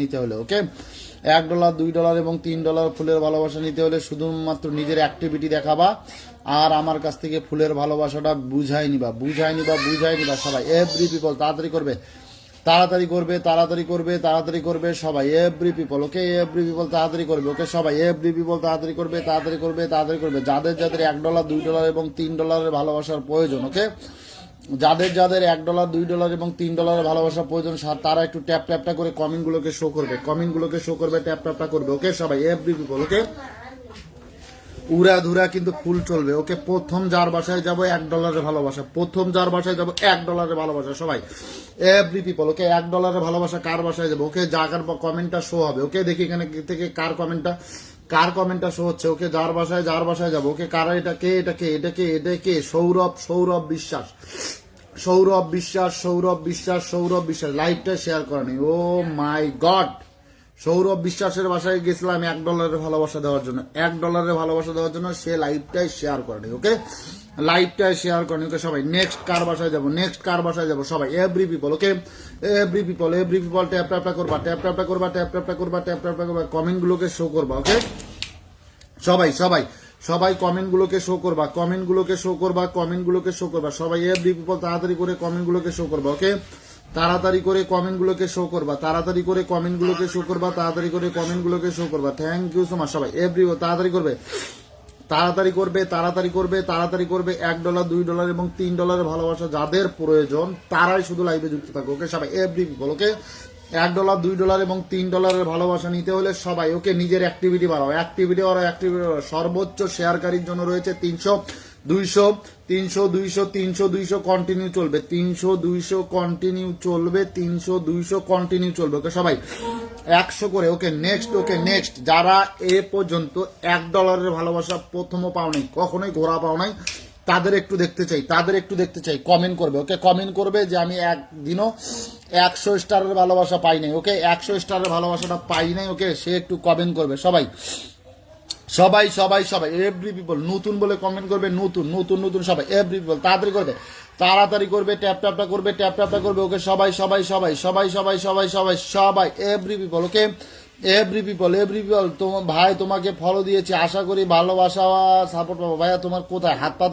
নিতে হলে ওকে $1 $2 এবং $3 ফুলের ভালোবাসা নিতে হলে শুধুমাত্র নিজের অ্যাক্টিভিটি দেখাবা আর আমার কাছ থেকে ফুলের ভালোবাসাটা বুঝাই নিবা সবাই এভরি পিপল তাড়াতাড়ি করবে সবাই every people okay every people তাড়াতাড়ি করবে ওকে সবাই এভরি পিপল তাড়াতাড়ি করবে যাদের $1 $2 এবং $3 ভালোবাসার প্রয়োজন ওকে যাদের $1 $2 এবং $3 ভালোবাসা প্রয়োজন তারা একটু ট্যাপটা করে কমেন্টগুলোকে শো করবে ট্যাপটা করবে ওকে সবাই এভরি পিপল ওকে উড়াধুরা কিন্তু ফুল চলবে ওকে প্রথম যার বাসায় যাব $1 ভালোবাসা $1 ভালোবাসা সবাই এভরি পিপল ওকে $1 ভালোবাসা কার বাসায় যাবো ওকে যার কমেন্টটা শো হবে ওকে দেখি এখানে থেকে কার কমেন্টটা শো হচ্ছে ওকে যার বাসায় যাবো ওকে কারা এটা কে সৌরভ বিশ্বাস লাইভটা শেয়ার করেনি ও মাই গড সৌরভ বিশ্বাসের বাসায় গেছিলাম $1 ভালোবাসা দেওয়ার জন্য সে লাইভটাই শেয়ার করেনি ওকে সবাই নেক্সট কার বাসায় যাবো সবাই every people okay every people ট্যাপটা করবা কমেন্টগুলোকে শো করবা ওকে সবাই কমেন্টগুলোকে শো করবা সবাই এভরি পিপল তাড়াতাড়ি করে কমেন্টগুলোকে শো করবা ওকে তাড়াতাড়ি করে কমেন্টগুলোকে শো করবা থ্যাংক ইউ সো মাচ সবাই এভরি তাড়াতাড়ি করবে $1 $2 এবং $3 ভালোবাসা যাদের প্রয়োজন তারাই শুধু লাইভে যুক্ত থাকবে ওকে সবাই এভরি পিপল ওকে $1 $2 এবং $3 ভালোবাসা নিতে হলে সবাই ওকে নিজের অ্যাক্টিভিটি বাড়াও সর্বোচ্চ শেয়ারকারীর জন্য রয়েছে 300 200 কন্টিনিউ চলবে 300 কন্টিনিউ চলবে ওকে সবাই 100 করে ওকে নেক্সট যারা এ পর্যন্ত $1 ভালোবাসা প্রথমও পাও নাই কখনোই ঘোরা পাও নাই তাদের একটু দেখতে চাই কমেন্ট করবে ওকে কমেন্ট করবে যে আমি একদিনও 100 স্টারের ভালোবাসা পাই নাই ওকে 100 স্টারের ভালোবাসাটা পাই নাই ওকে সে একটু কমেন্ট করবে সবাই এভরি পিপল নতুন বলে কমেন্ট করবে নতুন সবাই এভরি পিপল তাড়াতাড়ি করবে ট্যাপটা করবে ওকে সবাই every people okay every people তোমার ভাই তোমাকে ফলো দিয়েছি আশা করি ভালোবাসা সাপোর্ট পাবো ভাইয়া তোমার কোথায় হাত পা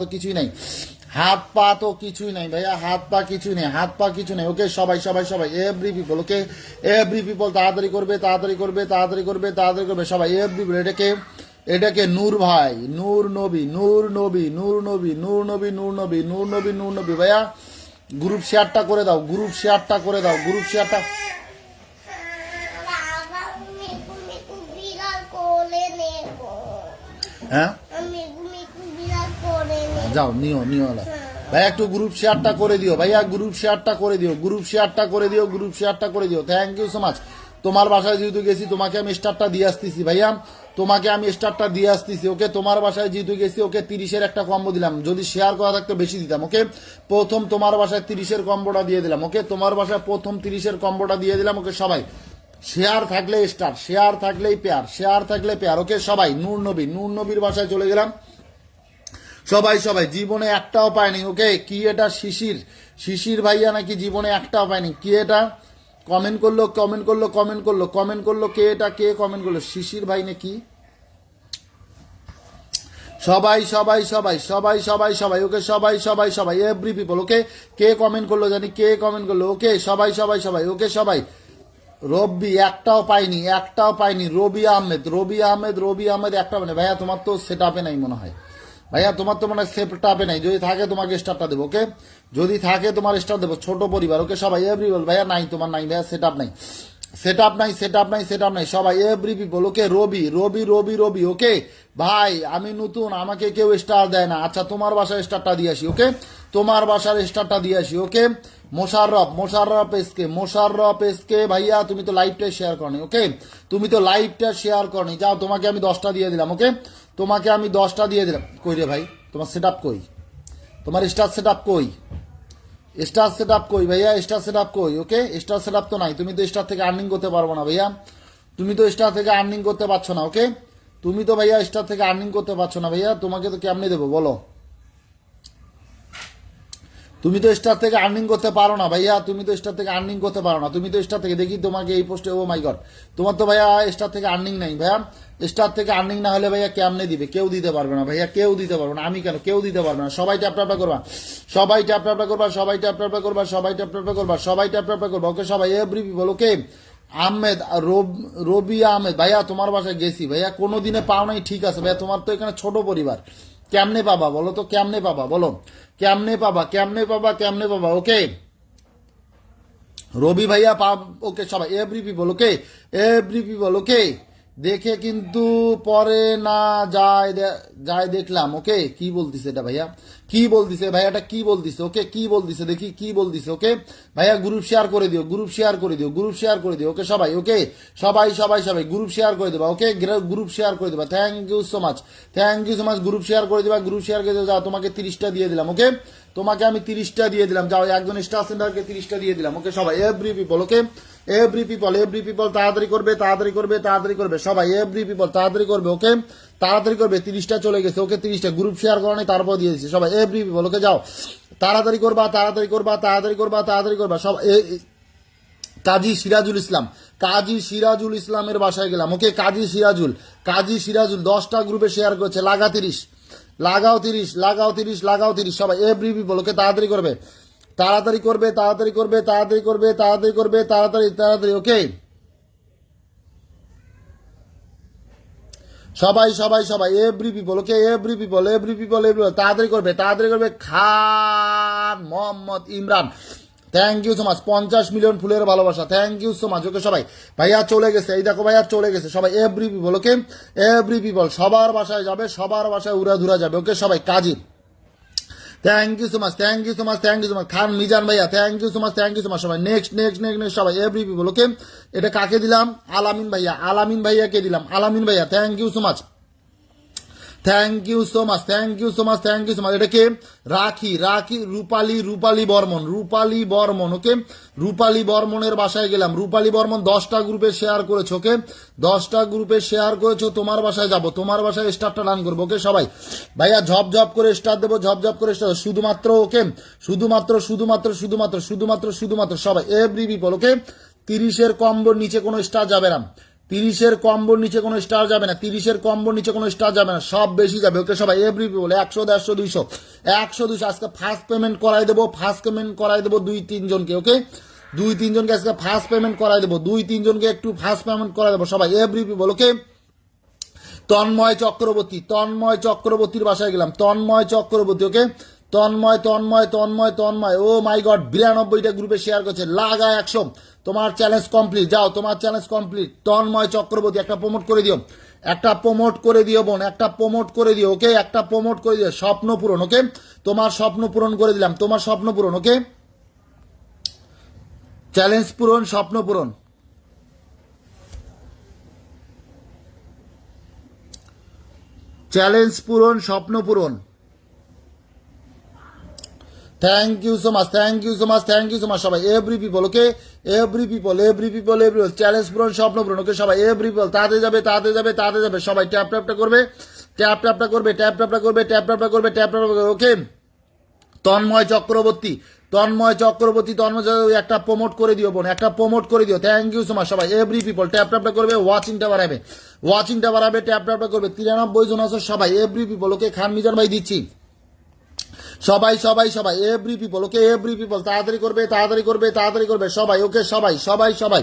তো কিছুই নাই ভাইয়া হাত পা কিছু নেই ওকে সবাই every people okay every people তাড়াতাড়ি করবে সবাই এভরি পিপল এটাকে নূর ভাই নূর নবী ভাইয়া গ্রুপ শেয়ারটা করে দাও হ্যাঁ যাও নিও ভাইয়া একটু গ্রুপ শেয়ারটা করে দিও থ্যাংক ইউ সো মাচ তোমার বাসায় যেহেতু গেছি তোমাকে আমি স্টারটা দিয়ে আসতেছি ভাইয়া ওকে তোমার বাসায় যেহেতু গেছি ওকে 30-এর একটা কম্বো দিলাম যদি শেয়ার করা থাকতো বেশি দিতাম ওকে প্রথম তোমার বাসায় 30-এর কম্বোটা দিয়ে দিলাম ওকে তোমার বাসায় প্রথম 30-এর কম্বোটা দিয়ে দিলাম ওকে সবাই শেয়ার থাকলে স্টার শেয়ার থাকলে পেয়ার ওকে সবাই নূর নবীর বাসায় চলে গেলাম সবাই জীবনে একটাও পায়নি ওকে কি এটা শিশির ভাইয়া নাকি জীবনে একটাও পায়নি কি এটা কমেন্ট করলো কে এটা কে কমেন্ট করলো শিশির ভাই নাকি সবাই ওকে সবাই এভরি পিপল ওকে কে কমেন্ট করলো ওকে সবাই ওকে সবাই রবি একটাও পাইনি রবি আহমেদ একটা মানে ভাইয়া তোমার তো সেট আপে নাই মনে হয় সেট আপে নাই যদি থাকে তোমাকে স্টারটা দেবো ওকে যদি থাকে তোমার স্টার দেবো ছোট পরিবার ওকে সবাই এভরি পিপল ভাইয়া নাই তোমার নাই ভাইয়া সেট আপ নাই সবাই এভরি পিপল ওকে রবি ওকে ভাই আমি নতুন আমাকে কেউ স্টার দেয় না আচ্ছা তোমার বাসার স্টারটা দিয়ে আসি ওকে মোশাররফ এসকে ভাইয়া তুমি তো লাইভটা শেয়ার করনি ওকে যাও তোমাকে আমি 10টা দিয়ে দিলাম ওকে কই রে ভাই তোমার সেট আপ কই তোমার স্টার সেট আপ কই ভাইয়া স্টার সেট আপ কই ওকে স্টার সেট আপ তো নাই তুমি তো স্টার থেকে আর্নিং করতে পারবো না ভাইয়া ওকে তুমি তো ভাইয়া স্টার থেকে আর্নিং করতে পারছো না ভাইয়া তোমাকে তো কেমনি দেবো বলো তুমি তো স্টার থেকে আর্নিং করতে পারো না ভাইয়া, তুমি তো স্টার থেকে আর্নিং করতে পারো না, তুমি তো স্টার থেকে দেখি তোমাকে এই পোস্টে, ও মাই গড, তোমার তো ভাইয়া স্টার থেকে আর্নিং নাই ভাইয়া। স্টার থেকে আর্নিং না হলে ভাইয়া কেমনে দিবে? কেউ দিতে পারবে না ভাইয়া, কেউ দিতে পারবে না, আমি কেন, কেউ দিতে পারবে না। সবাই ট্যাপ ট্যাপটা করবা, সবাই ট্যাপ ট্যাপটা করবা, সবাই ট্যাপ ট্যাপটা করবা, সবাই ট্যাপ ট্যাপটা করবা, সবাই ট্যাপ ট্যাপটা করবা। ওকে সবাই এভরি পিপল, ওকে। আহমেদ রবি আহমেদ ভাইয়া, তোমার বাসায় গেছি ভাইয়া, কোনো দিনে পাও নাই, ঠিক আছে ভাইয়া, তোমার তো এখানে ছোট পরিবার, কেমনে পাবা বলো তো, কেমনে পাবা বলো, কেমনে পাবা, কেমনে পাবা, কেমনে পাবা? ওকে রবি ভাইয়া ওকে সবাই every people, okay every people, okay. দেখে কিন্তু পরে না যায় যায় দেখলাম, ওকে। কি বলতিছে এটা ভাইয়া, কি বলতিছে ভাইয়া, এটা কি বলতিছে? ওকে কি বলতিছে দেখি, কি বলতিছে? ওকে ভাইয়া গ্রুপ শেয়ার করে দিও, গ্রুপ শেয়ার করে দিও, গ্রুপ শেয়ার করে দিও। ওকে সবাই, ওকে সবাই সবাই সবাই গ্রুপ শেয়ার করে দেবা, ওকে গ্রুপ শেয়ার করে দেবা। Thank you so much, thank you so much. Group share করে দিবা, গ্রুপ শেয়ার করে দেবা। যাও, তোমাকে 30টা দিয়ে দিলাম, ওকে তোমাকে আমি 30টা দিয়ে দিলাম। যাও, একজন স্টার সেন্টারকে 30টা দিয়ে দিলাম। ওকে সবাই every people, okay every people, every people তাড়াতাড়ি করবে, তাড়াতাড়ি করবে, তাড়াতাড়ি করবে সবাই, এভরি পিপল তাড়াতাড়ি করবে, ওকে তাড়াতাড়ি করবে। 30টা চলে গেছে, ওকে 30টা গ্রুপ শেয়ার করা নেই, তারপর দিয়ে দিচ্ছে সবাই এভরি পিপল, ওকে যাও তাড়াতাড়ি করবা, তাড়াতাড়ি করবা, তাড়াতাড়ি করবা, তাড়াতাড়ি করবা সব। কাজী সিরাজুল ইসলাম, কাজী সিরাজুল ইসলামের বাসায় গেলাম, ওকে কাজী সিরাজুল, কাজী সিরাজুল 10টা গ্রুপে শেয়ার করেছে, লাগা 30, লাগাও 30, লাগাও 30, লাগাও 30 সবাই এভরি পিপল, ওকে তাড়াতাড়ি করবে, তাড়াতাড়ি করবে, তাড়াতাড়ি করবে, তাড়াতাড়ি করবে, তাড়াতাড়ি করবে, তাড়াতাড়ি তাড়াতাড়ি, ওকে সবাই সবাই সবাই every people, okay every people, every people, every তাড়াতাড়ি করবে, তাড়াতাড়ি করবে। Khan Mohammad Imran, thank you so much, 50 million ফুলের ভালোবাসা, thank you so much. Okay সবাই, ভাইয়া চলে গেছে, এই দেখো ভাইয়া চলে গেছে সবাই every people, okay every people সবার বাসায় যাবে, সবার বাসায় উড়াধুরা যাবে, ওকে সবাই Kazi, thank you so much, thank you so much, thank you so much. Khan Mizan ভাইয়া, thank you so much, thank you so much সবাই। নেক্সট নেক্সট নেক্সট নেক্সট সবাই এভরি পিপল, ওকে এটা কাকে দিলাম? আলামিন ভাইয়া, আলামিন ভাইয়াকে দিলাম, আলামিন ভাইয়া thank you so much, thank you so much, thank you so much, thank you so much. এটাকে রাখি, রাখি রূপালী, রূপালী বর্মন, রূপালী বর্মন, ওকে রূপালী বর্মনের বাসায় গেলাম, রূপালী বর্মন 10টা গ্রুপে শেয়ার করেছো, ওকে 10টা গ্রুপে শেয়ার করেছো, তোমার বাসায় যাব, তোমার বাসায় স্টারটা রান করবো, ওকে সবাই ভাইয়া ঝপ ঝপ করে স্টার দেবো, ঝপ ঝপ করে স্টার, শুধুমাত্র ওকে শুধুমাত্র শুধুমাত্র শুধুমাত্র শুধুমাত্র শুধুমাত্র সবাই এভরি পিপল, ওকে 30-এর কম্বোর নিচে কোনো স্টার যাবে না, 30-এর কম্বোর নিচে কোনো স্টার যাবে না, 30-এর কম্বোর নিচে কোনো স্টার যাবে না, সব বেশি যাবে, ওকে সবাই এভরি পিপল 100 150 200 100 200 আজকে ফার্স্ট পেমেন্ট করাই দেবো, ফার্স্ট পেমেন্ট করাই দেবো 2-3 জনকে, ওকে 2-3 জনকে আজকে ফার্স্ট পেমেন্ট করাই দেবো, 2-3 জনকে একটু ফার্স্ট পেমেন্ট করাই দেবো সবাই এভরি পিপল, ওকে তন্ময় চক্রবর্তী, তন্ময় চক্রবর্তীর বাসায় গেলাম, তন্ময় চক্রবর্তী, ওকে তন্ময় তন্ময় তন্ময় তন্ময়, ও মাই গড 92টা গ্রুপে শেয়ার করছে, লাগা 100, তোমার চ্যালেঞ্জ কমপ্লিট, যাও তোমার চ্যালেঞ্জ কমপ্লিট। তন্ময় চক্রবর্তী একটা প্রমোট করে দিও, একটা প্রমোট করে দিও বোন, একটা প্রমোট করে দিও, ওকে একটা প্রমোট করে দিও, স্বপ্ন পূরণ, ওকে তোমার স্বপ্ন পূরণ করে দিলাম, তোমার স্বপ্ন পূরণ, ওকে চ্যালেঞ্জ পূরণ, স্বপ্ন পূরণ, চ্যালেঞ্জ পূরণ, স্বপ্ন পূরণ। Thank you so much, thank you so much, thank you so much সবাই every people, okay every people, every people, every challenge পূরণ, স্বপ্ন পূরণ, ওকে সবাই এভরি পিপল তাড়াতাড়ি যাবে, তাড়াতাড়ি যাবে, তাড়াতাড়ি যাবে সবাই ট্যাপ ট্যাপটা করবে, ট্যাপ ট্যাপটা করবে, ট্যাপ ট্যাপটা করবে, ট্যাপ ট্যাপটা করবে, ট্যাপ ট্যাপটা করবে, ওকে তন্ময় চক্রবর্তী, তন্ময় চক্রবর্তী, তন্ময় একটা প্রমোট করে দিও বোন, একটা প্রমোট করে দিও, থ্যাংক ইউ সো মাচ সবাই এভরি পিপল ট্যাপ ট্যাপটা করবে, ওয়াচিংটা বাড়াবে, ওয়াচিংটা বাড়াবে, ট্যাপ ট্যাপটা করবে, 93 জন আছে সবাই এভরি পিপল, ওকে খান মিজান ভাই দিচ্ছি সবাই সবাই সবাই every people, okay every people তাড়াতাড়ি করবে, তাড়াতাড়ি করবে, তাড়াতাড়ি করবে সবাই, ওকে সবাই সবাই সবাই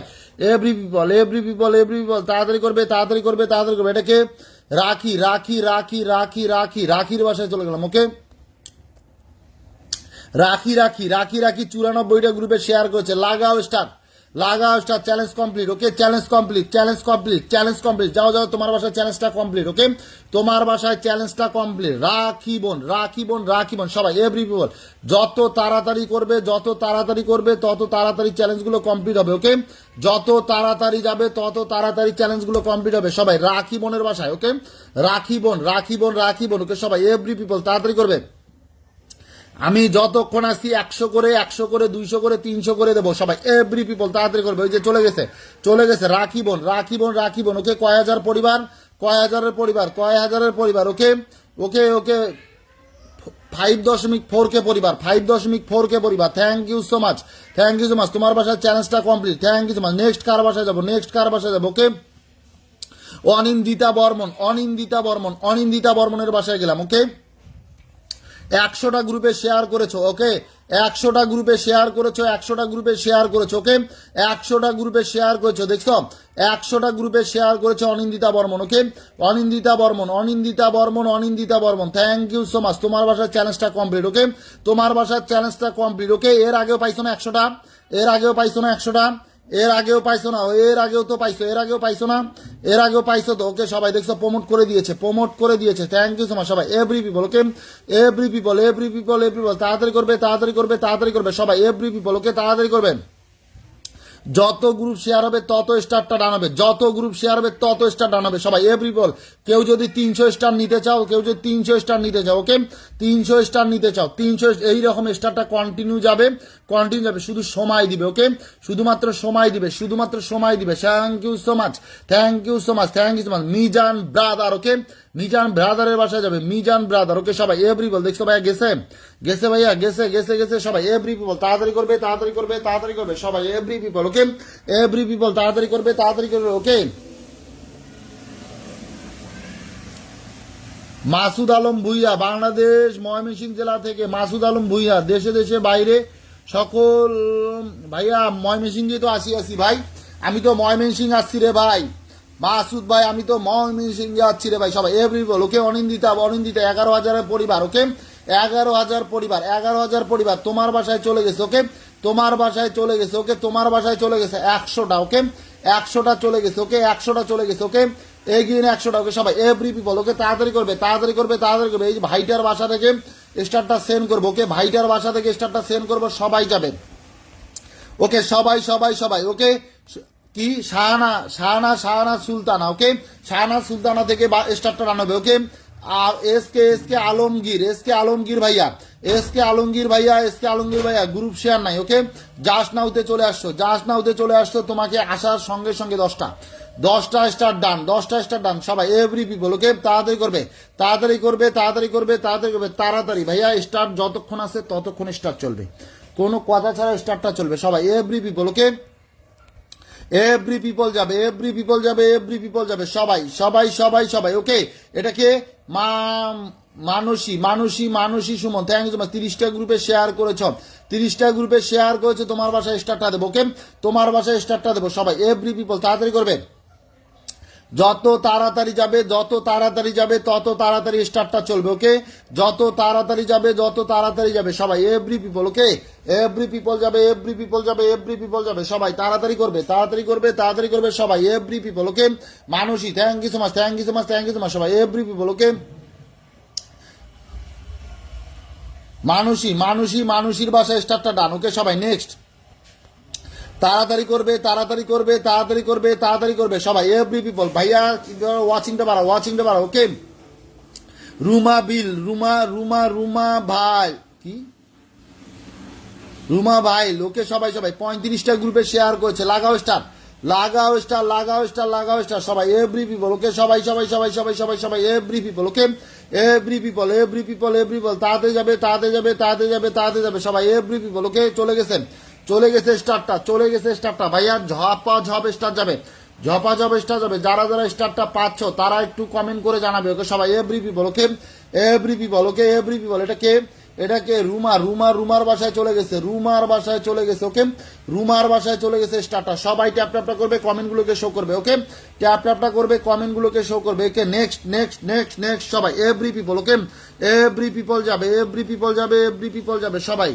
every people, every people, every people তাড়াতাড়ি করবে, তাড়াতাড়ি করবে, তাড়াতাড়ি করবে। এটাকে রাখি, রাখি রাখি রাখি রাখি রাখির বাসায় চলে গেলাম, ওকে রাখি রাখি রাখি রাখি 94টা গ্রুপে শেয়ার করেছে, লাগাও স্টার, লাগাও স্টার, চ্যালেঞ্জ কমপ্লিট, ওকে challenge complete, challenge complete, challenge complete, যাও যাও তোমার বাসায় চ্যালেঞ্জটা কমপ্লিট, ওকে তোমার বাসায় চ্যালেঞ্জটা কমপ্লিট। রাখি বোন, রাখি বোন, রাখি বোন সবাই এভরি পিপল যত তাড়াতাড়ি করবে, যত তাড়াতাড়ি করবে তত তাড়াতাড়ি চ্যালেঞ্জগুলো কমপ্লিট হবে, ওকে যত তাড়াতাড়ি যাবে তত তাড়াতাড়ি চ্যালেঞ্জগুলো কমপ্লিট হবে সবাই রাখি বোনের বাসায়, ওকে রাখি বোন, রাখি বোন, রাখি বোন, ওকে সবাই এভরি পিপল তাড়াতাড়ি করবে। আমি যতক্ষণ আসছি 100 করে 100 করে 200 করে 300 করে দেবো সবাই এভরি পিপল তাড়াতাড়ি করবে। ওই যে চলে গেছে, চলে গেছে রাখি বোন, রাখি বোন, রাখি বোন, ওকে কয় হাজার পরিবার, কয় হাজারের পরিবার, কয় হাজারের পরিবার, ওকে ওকে ওকে 5.4K পরিবার, 5.4K পরিবার, thank you so much, thank you so much. তোমার বাসার চ্যালেঞ্জটা complete, thank you so much. Next কার বাসায় যাবো, নেক্সট কার বাসায় যাবো? ওকে, অনিন্দিতা বর্মন, অনিন্দিতা বর্মন, অনিন্দিতা বর্মনের বাসায় গেলাম। ওকে, 100টা গ্রুপে শেয়ার করেছো। ওকে, 100টা গ্রুপে শেয়ার করেছো, 100টা গ্রুপে শেয়ার করেছো। ওকে, 100টা গ্রুপে শেয়ার করেছো, দেখছো? 100টা গ্রুপে শেয়ার করেছো Anindita Barman. Okay, Anindita Barman, Anindita Barman, Anindita Barman, thank you so much. তোমার বাসার চ্যালেঞ্জটা কমপ্লিট। ওকে, তোমার বাসার চ্যালেঞ্জটা কমপ্লিট। ওকে, এর আগেও পাইছো না 100টা, এর আগেও পাইছো না 100টা, এর আগেও পাইছো না, এর আগেও তো পাইছো, এর আগেও পাইছো না, এর আগেও পাইছো তো। ওকে, সবাই দেখছো প্রমোট করে দিয়েছে, প্রমোট করে দিয়েছে, থ্যাংক ইউ সো মাচ সবাই। Every people, okay, every people, every people, every people, তাড়াতাড়ি করবে, তাড়াতাড়ি করবে, তাড়াতাড়ি করবে সবাই, এভরি পিপল। ওকে, তাড়াতাড়ি করবেন। যত গ্রুপ শেয়ার হবে তত স্টারটা ডান হবে, যত গ্রুপ শেয়ার হবে তত স্টার ডান হবে সবাই, এভরি বল। কেউ যদি 300 স্টার নিতে চাও, কেউ যদি 300 স্টার নিতে চাও, ওকে, 300 স্টার নিতে চাও, 300 এইরকম স্টারটা কন্টিনিউ যাবে, কন্টিনিউ যাবে, শুধু সময় দিবে। ওকে, শুধুমাত্র সময় দিবে, শুধুমাত্র সময় দিবে। Thank you so much, thank you so much, thank you so much. Mizan brother, okay, Mizan ব্রাদারের বাসায় যাবে, মিজান ব্রাদার। ওকে সবাই, এভরি বল। দেখছো ভাইয়া গেছে, গেছে ভাইয়া, গেছে গেছে গেছে সবাই, এভরি পিপল তাড়াতাড়ি করবে, তাড়াতাড়ি করবে, তাড়াতাড়ি করবে সবাই, every people. Okay, every people তাড়াতাড়ি করবে, তাড়াতাড়ি করবে। ওকে, মাসুদ আলম ভুইয়া, বাংলাদেশ ময়মনসিংহ জেলা থেকে মাসুদ আলম ভুইয়া, দেশে দেশে বাইরে সকল ভাইয়া, ময়মনসিংহে তো আসি ভাই, আমি তো ময়মনসিংহ আসছি রে ভাই, মাসুদ ভাই, আমি তো ময়মনসিংহে আসছি রে ভাই সবাই, এভরি পিপল। ওকে, অনিন্দিতা, অনিন্দিতা 11,000 পরিবার। ওকে, 11,000 পরিবার, 11,000 পরিবার তোমার বাসায় চলে গেছে। ওকে, তোমার বাসায় চলে গেছে। ওকে, তোমার বাসায় চলে গেছে 100টা। ওকে, 100টা চলে গেছে। ওকে, 100টা চলে গেছে। ওকে, এগিয়ে 100টা। ওকে সবাই, এভরি পিপল। ওকে, তাড়াতাড়ি করবে, তাড়াতাড়ি করবে, তাড়াতাড়ি করবে। এই যে ভাইটার বাসা থেকে স্টারটা সেন্ড করবো। ওকে, ভাইটার বাসা থেকে স্টারটা সেন্ড করবো, সবাই যাবে। ওকে, সবাই সবাই সবাই। ওকে, কি শাহানা, শাহানা, শাহানা সুলতানা। ওকে, শাহানা সুলতানা থেকে স্টারটা রান হবে। ওকে, এসকে আলমগীর, এসকে আলমগীর ভাইয়া, এসকে আলমগীর ভাইয়া, এসকে আলমগীর ভাইয়া, গ্রুপ শেয়ার নাই। ওকে, জাস্ট নাউতে চলে আসছো, জাস্ট নাউতে চলে আসছো, তোমাকে আসার সঙ্গে সঙ্গে 10টা স্টার ডান, 10টা স্টার ডান সবাই, এভরি পিপল। ওকে, তাড়াতাড়ি করবে, তাড়াতাড়ি করবে, তাড়াতাড়ি করবে, তাড়াতাড়ি করবে, তাড়াতাড়ি ভাইয়া। স্টার যতক্ষণ আছে ততক্ষণ স্টার চলবে, কোনো কথা ছাড়া স্টারটা চলবে সবাই, every people. Okay, every people যাবে, এভরি পিপল যাবে, এভরি পিপল যাবে সবাই, সবাই সবাই সবাই। ওকে, এটাকে Manasi, Manasi, Manasi Suman, thank you so much. 30টা গ্রুপে শেয়ার করেছ, 30টা গ্রুপে শেয়ার করেছে, তোমার বাসায় স্টারটা দেবো। ওকে, তোমার বাসায় স্টারটা দেবো সবাই, এভরি পিপল তাড়াতাড়ি করবে। যত তাড়াতাড়ি যাবে, যত তাড়াতাড়ি যাবে তত তাড়াতাড়ি স্টারটা চলবে। ওকে, যত তাড়াতাড়ি যাবে, যত তাড়াতাড়ি যাবে সবাই, every people. Okay, every people যাবে, এভরি পিপল যাবে, এভরি পিপল যাবে সবাই, তাড়াতাড়ি করবে, তাড়াতাড়ি করবে, তাড়াতাড়ি করবে সবাই, every people. Okay, Manasi, thank you so much, thank you so much, thank you so much সবাই, every people. Okay, Manasi, Manasi, মানসীর বাসায় স্টারটা ডান। ওকে সবাই, নেক্সট তাড়াতাড়ি করবে, তাড়াতাড়ি করবে, তাড়াতাড়ি করবে, তাড়াতাড়ি করবে সবাই, এভরি পিপল। ভাইয়া ওয়াচিংটা বাড়াও, ওয়াচিংটা বাড়াও। ওকে, রুমা বিল, রুমা রুমা রুমা ভাই, কি রুমা ভাই। ওকে সবাই সবাই, 35টা গ্রুপে শেয়ার করেছে, লাগাও স্টার, লাগাও স্টার, লাগাও স্টার, লাগাও স্টার সবাই, এভরি পিপল। ওকে, সবাই সবাই সবাই সবাই সবাই সবাই, every people. Okay, every people, every people, every people, তাড়াতাড়ি যাবে, তাড়াতাড়ি যাবে, তাড়াতাড়ি যাবে, তাড়াতাড়ি যাবে সবাই, এভরি পিপল। ওকে, চলে গেছেন, চলে গেছে স্টারটা, চলে গেছে স্টারটা ভাইয়া, ঝপা ঝপ স্টার যাবে, ঝপা ঝপ স্টার যাবে। যারা যারা স্টারটা পাচ্ছ তারা একটু কমেন্ট করে জানাবে। ওকে সবাই, every people. Okay, every people. Okay, every people. এটাকে এটাকে রুমা, রুমা রুমার বাসায় চলে গেছে, রুমার বাসায় চলে গেছে। ওকে, রুমার বাসায় চলে গেছে স্টারটা, সবাই ট্যাপ ট্যাপটা করবে, কমেন্টগুলোকে শো করবে। ওকে, ট্যাপ ট্যাপটা করবে, কমেন্টগুলোকে শো করবে। ওকে, নেক্সট নেক্সট নেক্সট নেক্সট সবাই, every people. Okay, every people যাবে, এভরি পিপল যাবে, এভরি পিপল যাবে সবাই,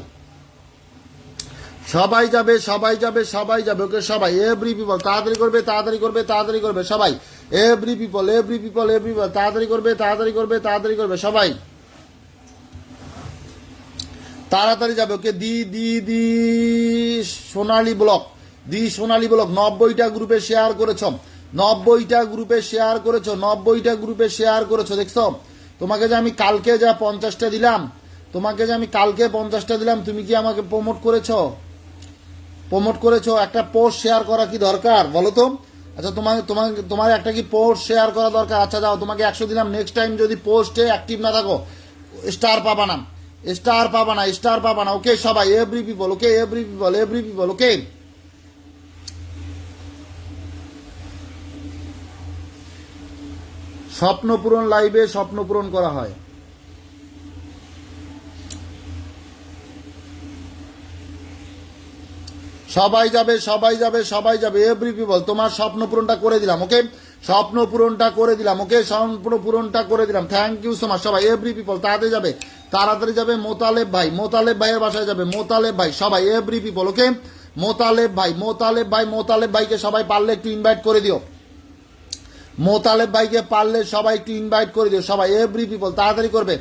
সবাই যাবে, সবাই যাবে, সবাই যাবে। ওকে সবাই, এভরি পিপল তাড়াতাড়ি করবে, তাড়াতাড়ি করবে, তাড়াতাড়ি করবে সবাই, every people, every people, every people তাড়াতাড়ি করবে, তাড়াতাড়ি করবে, তাড়াতাড়ি করবে সবাই, তাড়াতাড়ি যাবে। ওকে, দি দি দি সোনালী ব্লক, দি সোনালী ব্লক 90টা গ্রুপে শেয়ার করেছ, 90টা গ্রুপে শেয়ার করেছো, 90টা গ্রুপে শেয়ার করেছো। দেখছো, তোমাকে যে আমি কালকে যা 50টা দিলাম, তোমাকে যে আমি কালকে 50টা দিলাম, তুমি কি আমাকে প্রমোট করেছো? প্রমোট করেছো? একটা পোস্ট শেয়ার করা কি দরকার বলো তো? আচ্ছা, তোমার একটা কি পোস্ট শেয়ার করা দরকার? আচ্ছা যাও, তোমাকে 100 দিলাম, নেক্সট টাইম যদি পোস্টে অ্যাক্টিভ না থাকো স্টার পাবা না। স্টার পাবা না, স্টার পাবা না। ওকে সবাই every people, okay every people, every people, okay. স্বপ্ন পূরণ লাইভে স্বপ্ন পূরণ করা হয়। সবাই যাবে, সবাই যাবে, সবাই যাবে, এভরি পিপল। তোমার স্বপ্ন পূরণটা করে দিলাম, ওকে। স্বপ্ন পূরণটা করে দিলাম, ওকে। স্বপ্ন পূরণটা করে দিলাম। থ্যাংক ইউ সো মাচ সবাই এভরি পিপল। তাড়াতাড়ি যাবে, তাড়াতাড়ি যাবে। মোতালেব ভাই, মোতালেব ভাইয়ের বাসায় যাবে। মোতালেব ভাই সবাই এভরি পিপল, ওকে। মোতালেব ভাই, মোতালেব ভাই, মোতালেব ভাইকে সবাই পারলে একটু ইনভাইট করে দিও। মোতালেব ভাইকে পারলে সবাই একটু ইনভাইট করে দিও। সবাই এভরি পিপল তাড়াতাড়ি করবে,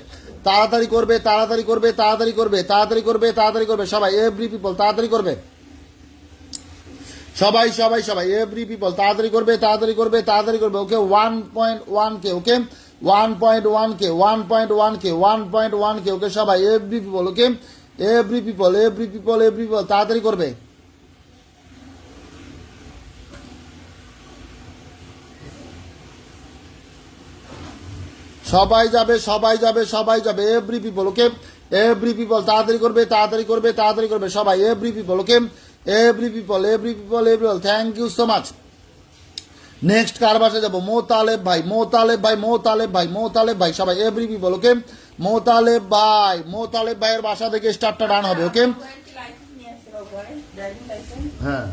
তাড়াতাড়ি করবে, তাড়াতাড়ি করবে, তাড়াতাড়ি করবে, তাড়াতাড়ি করবে, তাড়াতাড়ি করবে। সবাই এভরি পিপল তাড়াতাড়ি করবে। সবাই সবাই সবাই এভরি পিপল তাড়াতাড়ি করবে, তাড়াতাড়ি করবে, তাড়াতাড়ি করবে। ওকে 1.1K, ওকে 1.1K, 1.1K, 1.1K, ওকে সবাই every people, okay every people, every people, every people তাড়াতাড়ি করবে। সবাই যাবে, সবাই যাবে, সবাই যাবে, every people, okay every people তাড়াতাড়ি করবে, তাড়াতাড়ি করবে, তাড়াতাড়ি করবে। সবাই every people, okay every people, every people, every people. Thank you so much. Next কার বাসায় যাবো? মোতালেব ভাই, মোতালেব ভাই, মোতালেব ভাই, মোতালেব ভাই সবাই এভরি পিপল, ওকে মোতালেব ভাই, মোতালেব ভাইয়ের বাসা থেকে স্টার্টটা রান হবে, ওকে। হ্যাঁ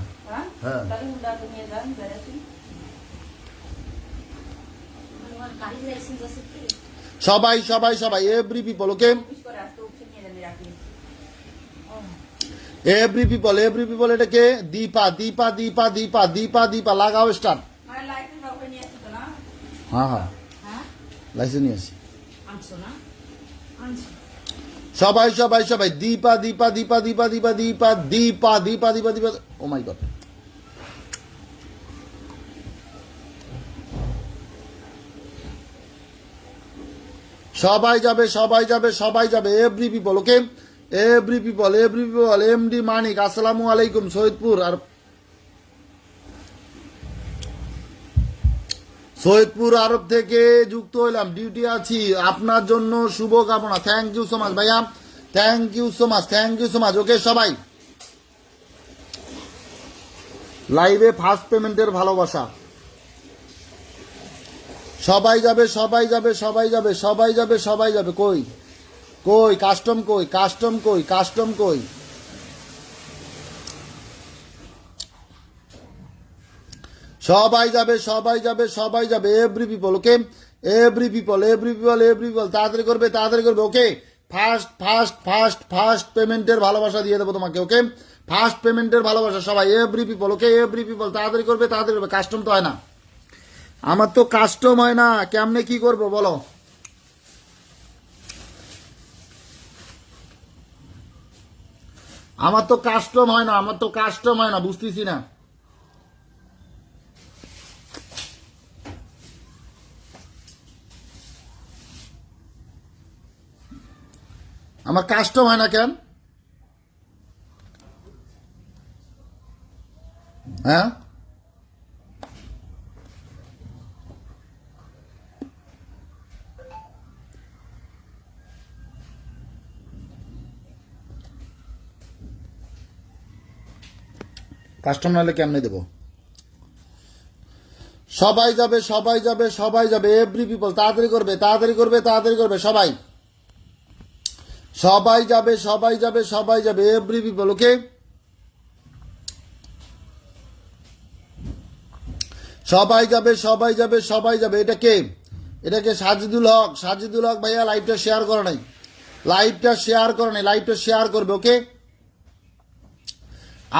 হ্যাঁ সবাই সবাই সবাই every people, okay every people, every people. এটাকে দীপা, দীপা, দীপা, দীপা, দীপা, দীপা লাগাও স্টার। হ্যাঁ হ্যাঁ লাইসেন্স নিয়ে আসি। সবাই সবাই সবাই Dipa, Dipa, Dipa, Dipa, Dipa, Dipa, Dipa, Dipa, Dipa, Dipa. Oh my god. সবাই যাবে, সবাই যাবে, সবাই যাবে, every people, okay every people, every people. MD Manik আসসালামু আলাইকুম সৈয়দপুর। আর সৈয়দপুর আরব থেকে যুক্ত হইলাম, ডিউটি আছি, আপনার জন্য শুভ কামনা। থ্যাংক ইউ সো মাচ ভাইয়া, thank you so much, thank you so much. Okay সবাই লাইভে ফার্স্ট পেমেন্টের ভালোবাসা। সবাই যাবে, সবাই যাবে, সবাই যাবে, সবাই যাবে, সবাই যাবে। কই কই কাস্টম, কই কাস্টম, কই কাস্টম, কই সবাই যাবে, সবাই যাবে, সবাই যাবে, every people, okay every people, every people, every people তাড়াতাড়ি করবে, তাড়াতাড়ি করবে। Okay first first first first পেমেন্টের ভালোবাসা দিয়ে দেবো তোমাকে, ওকে ফার্স্ট পেমেন্টের ভালোবাসা সবাই every people, okay every people তাড়াতাড়ি করবে, তাড়াতাড়ি করবে। কাস্টম তো হয় না, আমার তো কাস্টম হয় না, কেমনে কি করবো বলো? আমার তো কাস্টম হয় না, আমার তো কাস্টম হয় না, বুঝতেছি না। আমার কাস্টম হয় না কেন? হ্যাঁ কাস্টম নাহলে কেমনে দেবো? সবাই যাবে, সবাই যাবে, সবাই যাবে, এভরি পিপল তাড়াতাড়ি করবে, তাড়াতাড়ি করবে, তাড়াতাড়ি করবে। সবাই সবাই যাবে, সবাই যাবে, সবাই যাবে, এভরি পিপল, ওকে সবাই যাবে, সবাই যাবে, সবাই যাবে। এটাকে এটাকে সাজিদুল হক, সাজিদুল হক ভাইয়া লাইভটা শেয়ার করে নাই, লাইভটা শেয়ার করে নাই, লাইভটা শেয়ার করবে, ওকে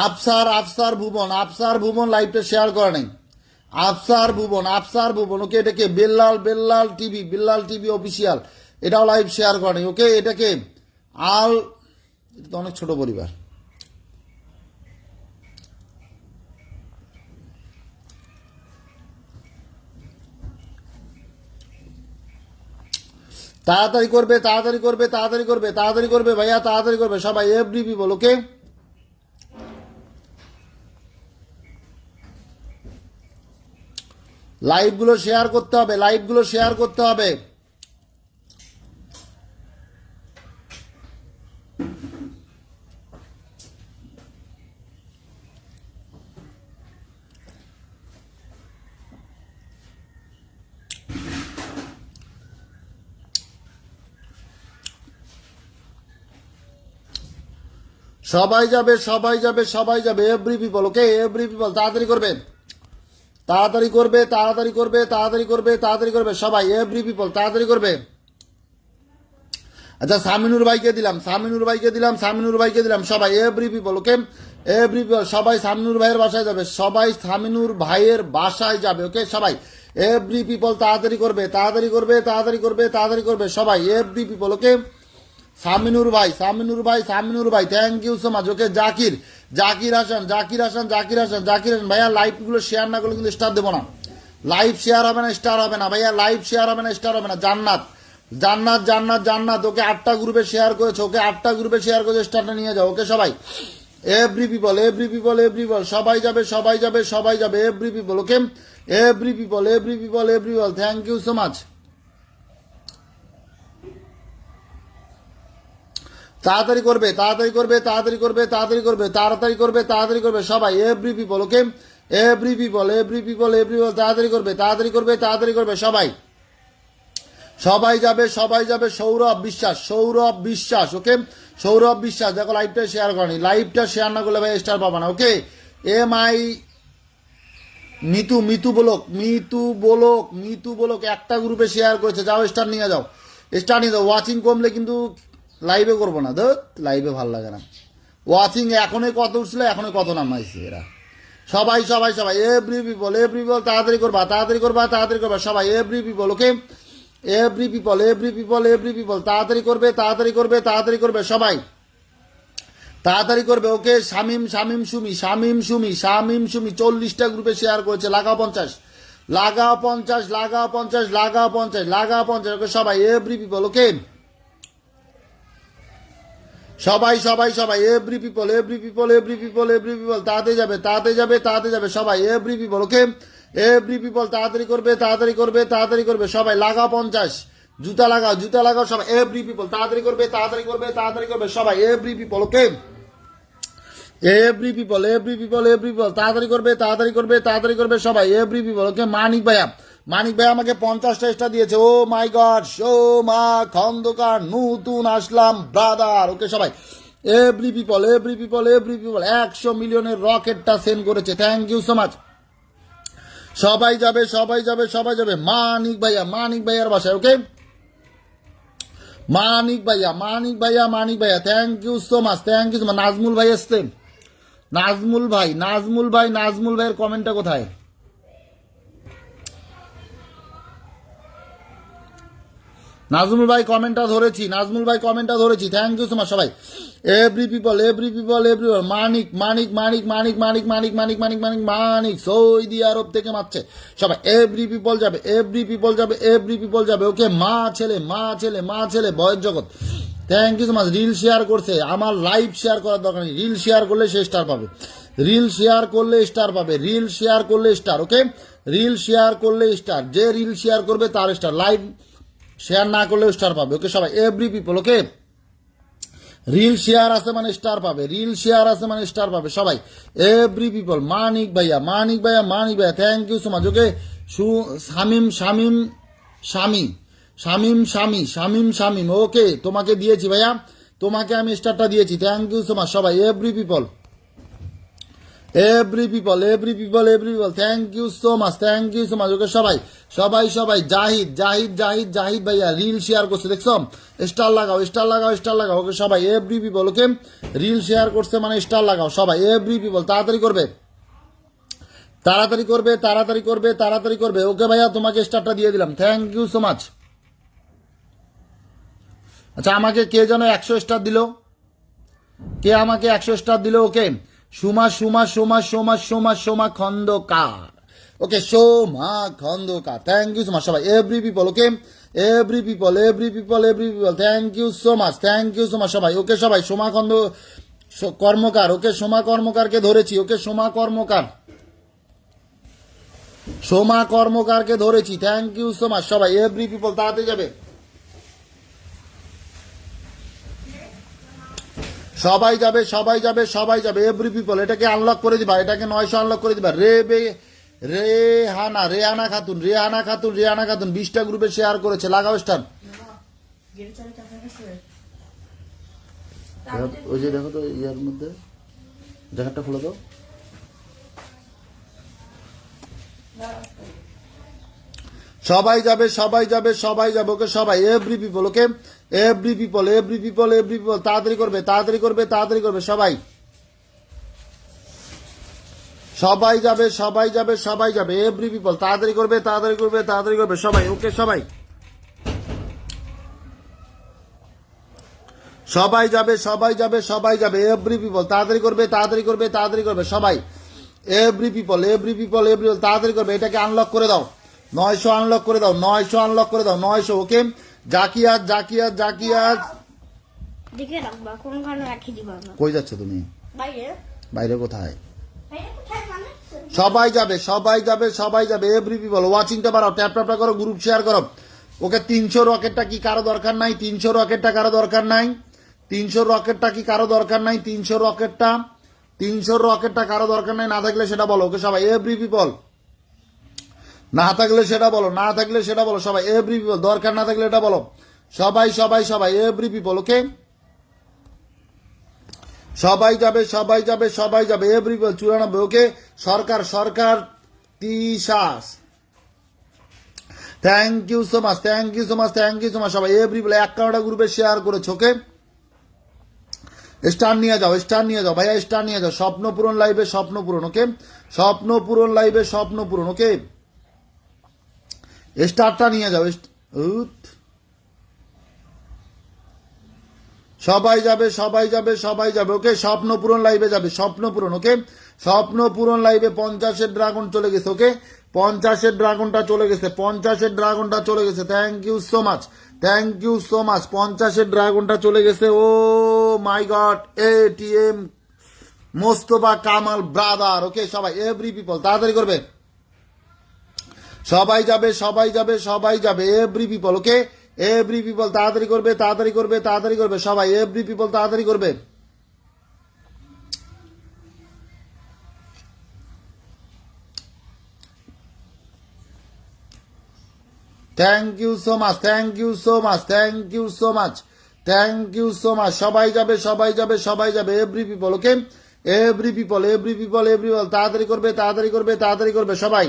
আফসার, আফসার ভুবন, আফসার ভুবন লাইভটা শেয়ার করে নাই, আফসার ভুবন, আফসার ভুবন, ওকে এটাকে Bellal, Bellal TV, Bellal TV official এটাও লাইভ শেয়ার করে নাই, ওকে এটাকে আল, এটা তো অনেক ছোট পরিবার। তাড়াতাড়ি করবে, তাড়াতাড়ি করবে, তাড়াতাড়ি করবে, তাড়াতাড়ি করবে ভাইয়া, তাড়াতাড়ি করবে সবাই এভরি পিপল, ওকে লাইভগুলো শেয়ার করতে হবে, লাইভগুলো শেয়ার করতে হবে। সবাই যাবে সবাই যাবে সবাই যাবে, every people, okay every people তাড়াতাড়ি করবে, তাড়াতাড়ি করবে, তাড়াতাড়ি করবে, তাড়াতাড়ি করবে, তাড়াতাড়ি করবে সবাই, এভরি পিপল তাড়াতাড়ি করবে। আচ্ছা সামিনুর ভাইকে দিলাম, সামিনুর ভাইকে দিলাম, সামিনুর ভাইকে দিলাম সবাই, every people, okay every people সবাই সামিনুর ভাইয়ের বাসায় যাবে, সবাই সামিনুর ভাইয়ের বাসায় যাবে, ওকে সবাই এভরি পিপল তাড়াতাড়ি করবে, তাড়াতাড়ি করবে, তাড়াতাড়ি করবে, তাড়াতাড়ি করবে সবাই, এভরি পিপল, ওকে সামিনুর ভাই, সামিনুর ভাই, সামিনুর ভাই, থ্যাংক ইউ সো মাচ, ওকে জাকির, জাকির হাসান, জাকির হাসান, জাকির হাসান, জাকির হাসান ভাইয়া, লাইভগুলো শেয়ার না করলে কিন্তু স্টার দেবো না, লাইভ শেয়ার হবে না, স্টার হবে না ভাইয়া, লাইভ শেয়ার হবে না, স্টার হবে না। জান্নাত, জান্নাত, জান্নাত, জান্নাত, ওকে 8টা গ্রুপে শেয়ার করেছে, ওকে 8টা গ্রুপে শেয়ার করেছে, স্টারটা নিয়ে যাও, ওকে সবাই every people, every people, every people সবাই যাবে, সবাই যাবে, সবাই যাবে, every people, okay every people, every people, every people, thank you so much. তাড়াতাড়ি করবে, তাড়াতাড়ি করবে, তাড়াতাড়ি করবে, তাড়াতাড়ি করবে, তাড়াতাড়ি করবে, তাড়াতাড়ি করবে সবাই, every people, okay every people, every people, every people তাড়াতাড়ি করবে, তাড়াতাড়ি করবে, তাড়াতাড়ি করবে সবাই, সবাই যাবে, সবাই যাবে। সৌরভ বিশ্বাস, সৌরভ বিশ্বাস, ওকে সৌরভ বিশ্বাস, দেখো লাইভটা শেয়ার করেনি, লাইভটা শেয়ার না করলে ভাই স্টার পাবা না, ওকে এম আই মিতু, মিতু বলক, মিতু বলক, মিতু বলক একটা গ্রুপে শেয়ার করেছে, যাও স্টার নিয়ে যাও, স্টার নিয়ে যাও। ওয়াচিং কমলে কিন্তু লাইভে করবো না, ধর লাইভে ভাল লাগে না, ওয়াচিং এখনই কত উঠছিল, এখনই কত নামাইছে এরা, সবাই সবাই সবাই, এভরি পিপল, এভরি পিপল তাড়াতাড়ি করবা, তাড়াতাড়ি করবা, তাড়াতাড়ি করবা সবাই, every people, okay every people, every people, every people তাড়াতাড়ি করবে, তাড়াতাড়ি করবে, তাড়াতাড়ি করবে সবাই, তাড়াতাড়ি করবে, ওকে শামিম, শামিম সুমি, শামিম সুমি, শামিম সুমি 40টা গ্রুপে শেয়ার করেছে, লাগাও 50, লাগাও 50, লাগাও 50, লাগাও 50, লাগাও 50, ওকে সবাই এভরি পিপল, ওকে সবাই সবাই সবাই, every people, every people, every people, every people তাড়াতাড়ি যাবে, তাড়াতাড়ি যাবে, তাড়াতাড়ি যাবে সবাই, every people, okay every people তাড়াতাড়ি করবে, তাড়াতাড়ি করবে, তাড়াতাড়ি করবে সবাই, লাগাও 50, জুতা লাগাও, জুতা লাগাও সবাই, এভরি পিপল তাড়াতাড়ি করবে, তাড়াতাড়ি করবে, তাড়াতাড়ি করবে সবাই, every people, okay every people, every people, every people তাড়াতাড়ি করবে, তাড়াতাড়ি করবে, তাড়াতাড়ি করবে সবাই, এভরি পিপল, ওকে মানিক ভাইয়া, মানিক ভাই আমাকে 50টা স্টার দিয়েছে, ও মাই গড, ও মা খন্দকার নতুন আসলাম ব্রাদার, ওকে সবাই every people, every people, every people 100 মিলিয়নের রকেটটা সেন্ড করেছে, থ্যাংক ইউ সো মাচ। সবাই যাবে, সবাই যাবে, সবাই যাবে, মানিক ভাইয়া, মানিক ভাইয়ার বাসায়, ওকে মানিক ভাইয়া, মানিক ভাইয়া, মানিক ভাইয়া thank you so much, thank you so much. Nazmul ভাই আসছে, নাজমুল ভাই, নাজমুল ভাই, নাজমুল ভাইয়ের কমেন্টটা কোথায়? নাজমুল ভাই কমেন্টটা ধরেছি, নাজমুল ভাই কমেন্টটা ধরেছি, থ্যাংক ইউ সো মাচ সবাই, every people, every people, every people, Manik, Manik, Manik, Manik, Manik, Manik, Manik, Manik, Manik, Manik Saudi Arabia থেকে মারছে সবাই, এভরি পিপল যাবে, এভরি পিপল যাবে, এভরি পিপল যাবে, ওকে মা ছেলে, মা ছেলে, মা ছেলে বয়ের জগৎ, thank you so much. Reel share করছে, আমার লাইভ শেয়ার করার দরকার নেই, রিল শেয়ার করলে সে স্টার পাবে, রিল শেয়ার করলে স্টার পাবে, রিল শেয়ার করলে স্টার, ওকে রিল শেয়ার করলে স্টার, যে রিল শেয়ার করবে তার স্টার, লাইভ শেয়ার না করলেও স্টার পাবে, ওকে সবাই এভরি পিপল, ওকে রিল শেয়ার আছে মানে স্টার পাবে, রিল শেয়ার আছে মানে স্টার পাবে সবাই, এভরি পিপল। মানিক ভাইয়া, মানিক ভাইয়া, মানিক ভাইয়া thank you so much, okay Shamim, Shamim, Shami, Shamim, Shami, Shamim, Shamim, okay তোমাকে দিয়েছি ভাইয়া, তোমাকে আমি স্টারটা দিয়েছি, থ্যাংক ইউ সো মাচ সবাই, every people, every people, every people, every people thank you so much, thank you so much, okay সবাই সবাই সবাই। জাহিদ, জাহিদ, জাহিদ, জাহিদ ভাইয়া রিল শেয়ার করছে, দেখছো স্টার লাগাও, স্টার লাগাও, স্টার লাগাও, ওকে সবাই এভরি পিপল, ওকে রিল শেয়ার করছে মানে স্টার লাগাও সবাই, এভরি পিপল তাড়াতাড়ি করবে, তাড়াতাড়ি করবে, তাড়াতাড়ি করবে, তাড়াতাড়ি করবে, ওকে ভাইয়া তোমাকে স্টারটা দিয়ে দিলাম, থ্যাংক ইউ সো মাচ। আচ্ছা আমাকে কে যেন 100 স্টার দিল, কে আমাকে 100 স্টার দিল, okay Suma, Suma, Soma, Soma, Soma, Soma Khandakar, okay Soma Khandakar thank you so much সবাই, every people, okay every people, every people, every people thank you so much, thank you so much সবাই, ওকে সবাই সোমা কর্মকার, ওকে সোমা কর্মকারকে ধরেছি, ওকে সোমা কর্মকার, সোমা কর্মকারকে ধরেছি, থ্যাংক ইউ সো মাচ সবাই, এভরি পিপল তাড়াতাড়ি যাবে, সবাই যাবে, সবাই যাবে, সবাই যাবে, এভরি পিপল এটাকে আনলক করে দিবা, এটাকে 900 আনলক করে দিবা, রেহানা, রেহানা খাতুন, রেহানা খাতুন, রেহানা খাতুন 20টা গ্রুপে শেয়ার করেছে, লাগাও স্টার, ওই যে দেখো তো ইয়ার মধ্যে জ্যাকেটটা খুলে দাও। সবাই যাবে সবাই যাবে সবাই যাবে ওকে সবাই every people okay every people every people every people তাড়াতাড়ি করবে তাড়াতাড়ি করবে তাড়াতাড়ি করবে সবাই সবাই যাবে সবাই যাবে সবাই যাবে এভরি পিপল তাড়াতাড়ি করবে তাড়াতাড়ি করবে তাড়াতাড়ি করবে সবাই ওকে সবাই সবাই যাবে সবাই যাবে সবাই যাবে এভরি পিপল তাড়াতাড়ি করবে তাড়াতাড়ি করবে তাড়াতাড়ি করবে সবাই every people every people every তাড়াতাড়ি করবে এটাকে আনলক করে দাও 900 আনলক করে দাও 900 আনলক করে দাও 900 ওকে জাকিয়াত জাকিয়াত জাকিয়াত দেখে রাখবা কোনখানে রাখি দিবা না কই যাচ্ছে তুমি বাইরে বাইরে কোথায় বাইরে কোথায় মানে সবাই যাবে সবাই যাবে সবাই যাবে এভরি পিপল ওয়াচিংটা বাড়াও ট্যাপ ট্যাপটা করো গ্রুপ শেয়ার করো ওকে 300 রকেটটা কি কারো দরকার নাই 300 রকেটটা কারো দরকার নাই 300 রকেটটা কি কারো দরকার নাই 300 রকেটটা কারো দরকার নাই না থাকলে সেটা বলো ওকে সবাই এভরি পিপল না থাকলে সেটা বলো না থাকলে সেটা বলো সবাই এভরি পিপল দরকার না থাকলে এটা বলো সবাই সবাই সবাই এভরি পিপল ওকে সবাই যাবে সবাই যাবে সবাই যাবে every people 94 okay Sarkar Sarkar তিশাস thank you so much thank you so much thank you so much সবাই এভরি পিপল একটা গ্রুপে শেয়ার করেছো ওকে স্টার নিয়ে যাও ভাইয়া স্টার নিয়ে যাও স্বপ্ন পূরণ লাইভে স্বপ্ন পূরণ ওকে স্বপ্ন পূরণ লাইভে স্বপ্ন পূরণ ওকে স্টারটা নিয়ে যাও সবাই যাবে সবাই যাবে সবাই যাবে ওকে স্বপ্ন পূরণ লাইভে যাবে স্বপ্ন পূরণ ওকে স্বপ্ন পূরণ লাইভে 50-এর ড্রাগন চলে গেছে ওকে 50-এর ড্রাগনটা চলে গেছে 50-এর ড্রাগনটা চলে গেছে thank you so much thank you so much 50-এর ড্রাগনটা চলে গেছে oh my god ATM Mostafa Kamal brother okay সবাই এভরি পিপল তাড়াতাড়ি করবে সবাই যাবে সবাই যাবে সবাই যাবে every people okay every people তাড়াতাড়ি করবে তাড়াতাড়ি করবে তাড়াতাড়ি করবে সবাই এভরি পিপল তাড়াতাড়ি করবে thank you so much thank you so much thank you so much thank you so much সবাই যাবে সবাই যাবে সবাই যাবে every people okay every people every people every people তাড়াতাড়ি করবে তাড়াতাড়ি করবে তাড়াতাড়ি করবে সবাই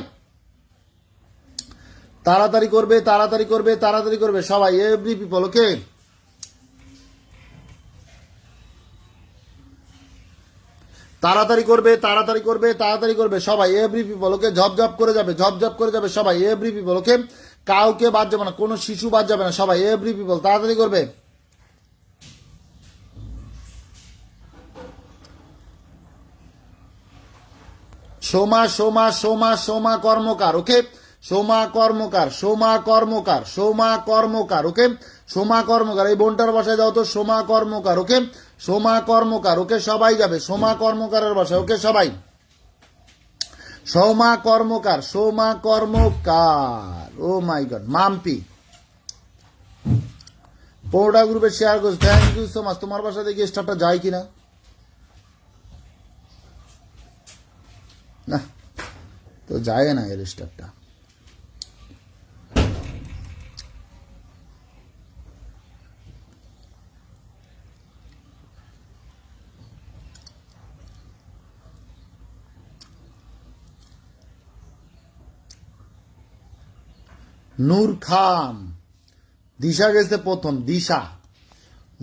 তাড়াতাড়ি করবে তাড়াতাড়ি করবে তাড়াতাড়ি করবে সবাই এভরি পিপল ওকে তাড়াতাড়ি করবে তাড়াতাড়ি করবে তাড়াতাড়ি করবে সবাই এভরি পিপল ওকে ঝপঝপ করে যাবে সবাই এভরি পিপল ওকে কাউকে বাদ যাবে না কোনো শিশু বাদ যাবে না সবাই এভরি পিপল তাড়াতাড়ি করবে সোমা সোমা সোমা সোমা কর্মকার ওকে সোমা কর্মকার সোমা কর্মকার সোমা কর্মকার ওকে সোমা কর্মকার এই বোনটার বাসায় যাও তো সোমা কর্মকার ওকে সোমা কর্মকার ওকে সবাই যাবে সোমা কর্মকারের বাসায় ওকে সবাই সোমা কর্মকার ও মাই গড মাম্পি পোর্টা গ্রুপে শেয়ার করছো থ্যাংক ইউ সো মাচ তোমার বাসা দেখি স্টারটা যায় কিনা না তো যায় না এর স্টারটা নূর খান দিশা গেছে প্রথম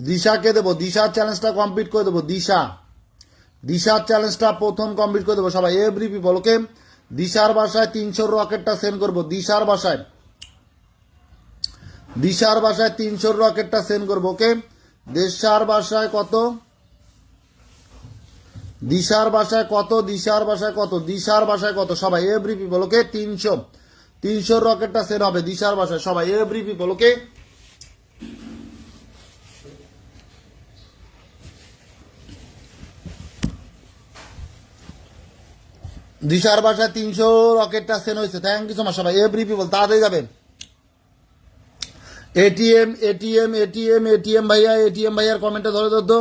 দিশাকে দেবো দিশার চ্যালেঞ্জটা কমপ্লিট করে দেবো দিশার চ্যালেঞ্জটা প্রথম কমপ্লিট করে দেবো সবাই এভরি পিপল ওকে দিশার বাসায় 300 রকেটটা সেন্ড করবো দিশার বাসায় 300 রকেটটা সেন্ড করবো ওকে দিশার বাসায় কত দিশার বাসায় কত সবাই এভরি পিপল ওকে 300 রকেটটা সেন্ড হবে দিশার বাসায় সবাই এভরি পিপল ওকে দিশার বাসায় 300 রকেটটা সেন্ড হয়েছে থ্যাংক ইউ সো মাচ সবাই এভরি পিপল তাড়াতাড়ি যাবেন এটিএম ভাইয়ার কমেন্টে ধরে ধরতো